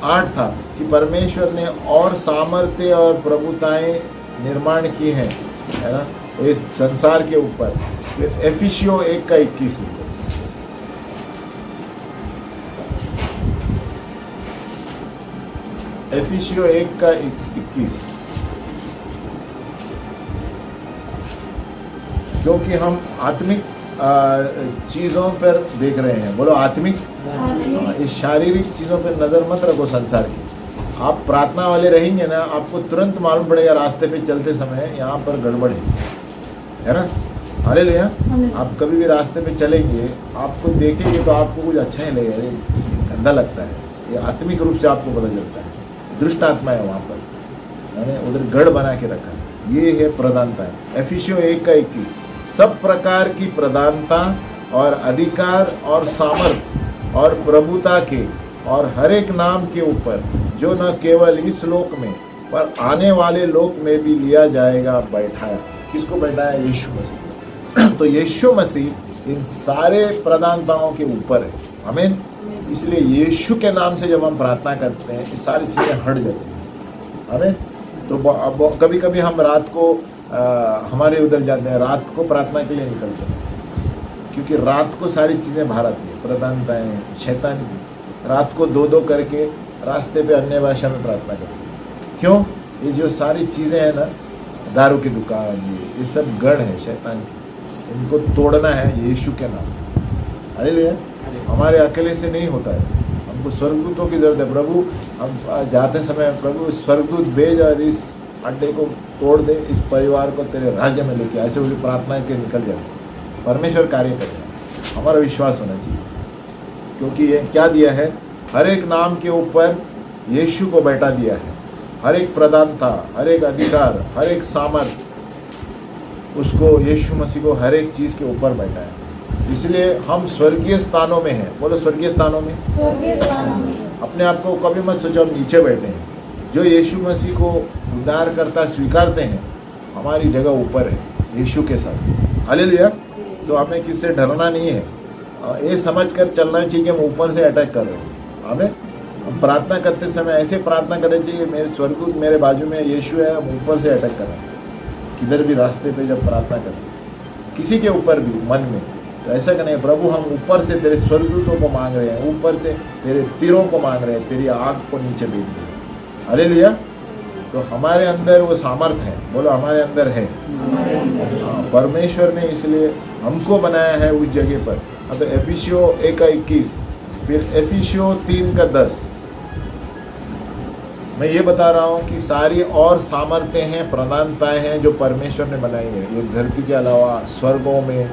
8 था कि परमेश्वर ने और सामर्थ्य और प्रभुताएं निर्माण की हैं, है ना, इस संसार के ऊपर। फिर एफिसियों 1:21 एफिसियों 1:21 क्योंकि हम आत्मिक चीज़ों पर देख रहे हैं। बोलो आत्मिक। इस शारीरिक चीज़ों पर नज़र मत रखो संसार की। आप प्रार्थना वाले रहेंगे ना, आपको तुरंत मालूम पड़ेगा रास्ते पे चलते समय यहाँ पर गड़बड़ है ना। हालेलुया। आप कभी भी रास्ते पे चलेंगे, आपको देखेंगे तो आपको कुछ अच्छा ही लगेगा, ये गंदा लगता है। ये आत्मिक रूप से आपको पता चलता है। दुष्ट आत्मा है वहाँ पर, मैंने उधर गढ़ बना के रखा है। ये है प्रधानता है। एफिसियों 1:21 सब प्रकार की प्रधानता और अधिकार और सामर्थ और प्रभुता के और हर एक नाम के ऊपर जो न केवल इस लोक में पर आने वाले लोक में भी लिया जाएगा, बैठाया। किसको बैठाया? यीशु मसीह। तो यीशु मसीह इन सारे प्रधानताओं के ऊपर है। आमीन। इसलिए यीशु के नाम से जब हम प्रार्थना करते हैं ये सारी चीज़ें हट जाती हैं। आमीन। तो कभी कभी हम रात को हमारे उधर जाते हैं, रात को प्रार्थना के लिए निकलते हैं, क्योंकि रात को सारी चीज़ें बाहर आती है, प्रधानताएं शैतान की। रात को 2-2 करके रास्ते पे अन्य भाषा में प्रार्थना करते हैं। क्यों? ये जो सारी चीज़ें हैं ना, दारू की दुकान, ये सब गढ़ है शैतान की, इनको तोड़ना है यीशु के नाम। हालेलुया। हमारे अकेले से नहीं होता है, हमको स्वर्गदूतों की ज़रूरत है। प्रभु, हम जाते समय प्रभु स्वर्गदूत भेज और इस अड्डे को तोड़ दे, इस परिवार को तेरे राज्य में लेके, ऐसे वो प्रार्थना के निकल जाए। परमेश्वर कार्य करेगा, हमारा विश्वास होना चाहिए। क्योंकि ये क्या दिया है? हर एक नाम के ऊपर यीशु को बैठा दिया है। हर एक प्रधानता, हर एक अधिकार, हर एक सामर्थ उसको, यीशु मसीह को हर एक चीज़ के ऊपर बैठा है। इसलिए हम स्वर्गीय स्थानों में हैं। बोलो स्वर्गीय स्थानों में। अपने आप को कभी मत सोचो हम नीचे बैठे हैं। जो यीशु मसीह को उद्धार करता स्वीकारते हैं, हमारी जगह ऊपर है यीशु के साथ। हालेलुया। तो हमें किससे डरना नहीं है, ये समझ कर चलना चाहिए कि हम ऊपर से अटैक कर रहे हैं। हमें हम प्रार्थना करते समय ऐसे प्रार्थना करनी चाहिए, मेरे स्वर्गदूत मेरे बाजू में यीशु है, हम ऊपर से अटैक कर रहे हैं। किधर भी रास्ते पे जब प्रार्थना करें, किसी के ऊपर भी मन में, तो ऐसा करना है, प्रभु हम ऊपर से तेरे स्वर्गदूतों को मांग रहे हैं, ऊपर से तेरे तीरों को मांग रहे हैं, तेरी आग को नीचे भेज दे। हालेलुया। तो हमारे अंदर वो सामर्थ है। बोलो हमारे अंदर है। परमेश्वर ने इसलिए हमको बनाया है उस जगह पर। अब एफिसियों 1:21, फिर एफिसियों 3:10 मैं ये बता रहा हूँ कि सारी और सामर्थ्य हैं, प्रधानताएं हैं जो परमेश्वर ने बनाई है। ये धरती के अलावा स्वर्गों में,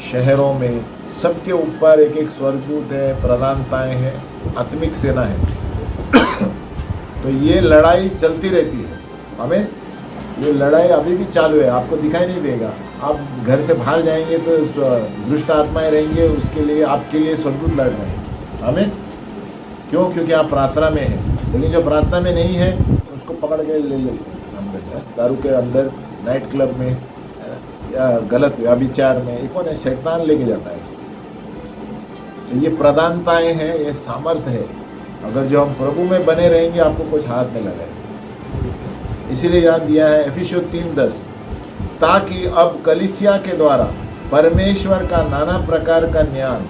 शहरों में, सबके ऊपर एक एक स्वर्गदूत है, प्रधानताएं हैं, आत्मिक सेना है। तो ये लड़ाई चलती रहती है। हमें ये लड़ाई अभी भी चालू है, आपको दिखाई नहीं देगा। आप घर से बाहर जाएंगे तो दुष्ट आत्माएं रहेंगे, उसके लिए आपके लिए स्वर्गदूत लड़ रहे हैं। हमें क्यों? क्योंकि आप प्रार्थना में हैं। लेकिन जो प्रार्थना में नहीं है उसको पकड़ के ले लेते हैं अंदर, दारू के अंदर, नाइट क्लब में, या गलत व्यभिचार में। ये कौन है? शैतान लेके जाता है। तो ये प्रधानताएं हैं, ये सामर्थ्य है। अगर जो हम प्रभु में बने रहेंगे आपको कुछ हाथ नहीं लगाएगा। इसीलिए यहाँ दिया है एफिसियों 3:10 ताकि अब कलीसिया के द्वारा परमेश्वर का नाना प्रकार का ज्ञान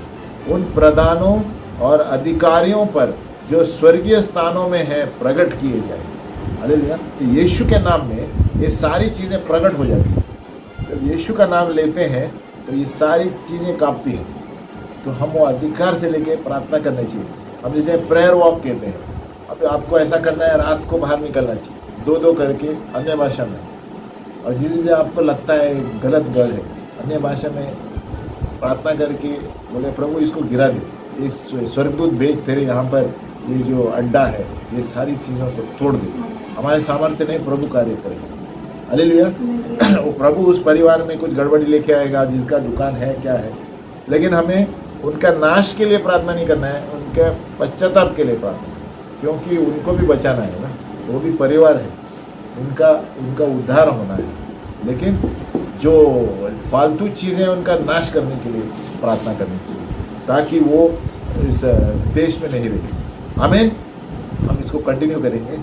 उन प्रधानों और अधिकारियों पर जो स्वर्गीय स्थानों में है प्रकट किए जाए। हालेलुया। तो यीशु के नाम में ये सारी चीज़ें प्रकट हो जाती हैं। जब यीशु का नाम लेते हैं तो ये सारी चीज़ें कांपती हैं। तो हम वो अधिकार से लेके प्रार्थना करनी चाहिए। हम जिसे प्रेयर वॉक कहते हैं, अब आपको ऐसा करना है, रात को बाहर निकलना चाहिए 2-2 करके अन्य भाषा में, और जिसे आपको लगता है गलत वर्ड है अन्य भाषा में प्रार्थना करके बोले प्रभु इसको गिरा दे, इस स्वर्गदूत भेज तेरे यहाँ पर ये जो अड्डा है ये सारी चीज़ों को तोड़ दे। हमारे सामर्थ्य नहीं, प्रभु कार्य करेगा। हालेलुया। वो प्रभु उस परिवार में कुछ गड़बड़ी लेके आएगा जिसका दुकान है क्या है, लेकिन हमें उनका नाश के लिए प्रार्थना नहीं करना है, उनके पश्चाताप के लिए प्रार्थना, क्योंकि उनको भी बचाना है ना, वो भी परिवार है, उनका उद्धार होना है। लेकिन जो फालतू चीज़ें उनका नाश करने के लिए प्रार्थना करनी चाहिए ताकि वो इस देश में नहीं रहे। आमीन। हम इसको कंटिन्यू करेंगे।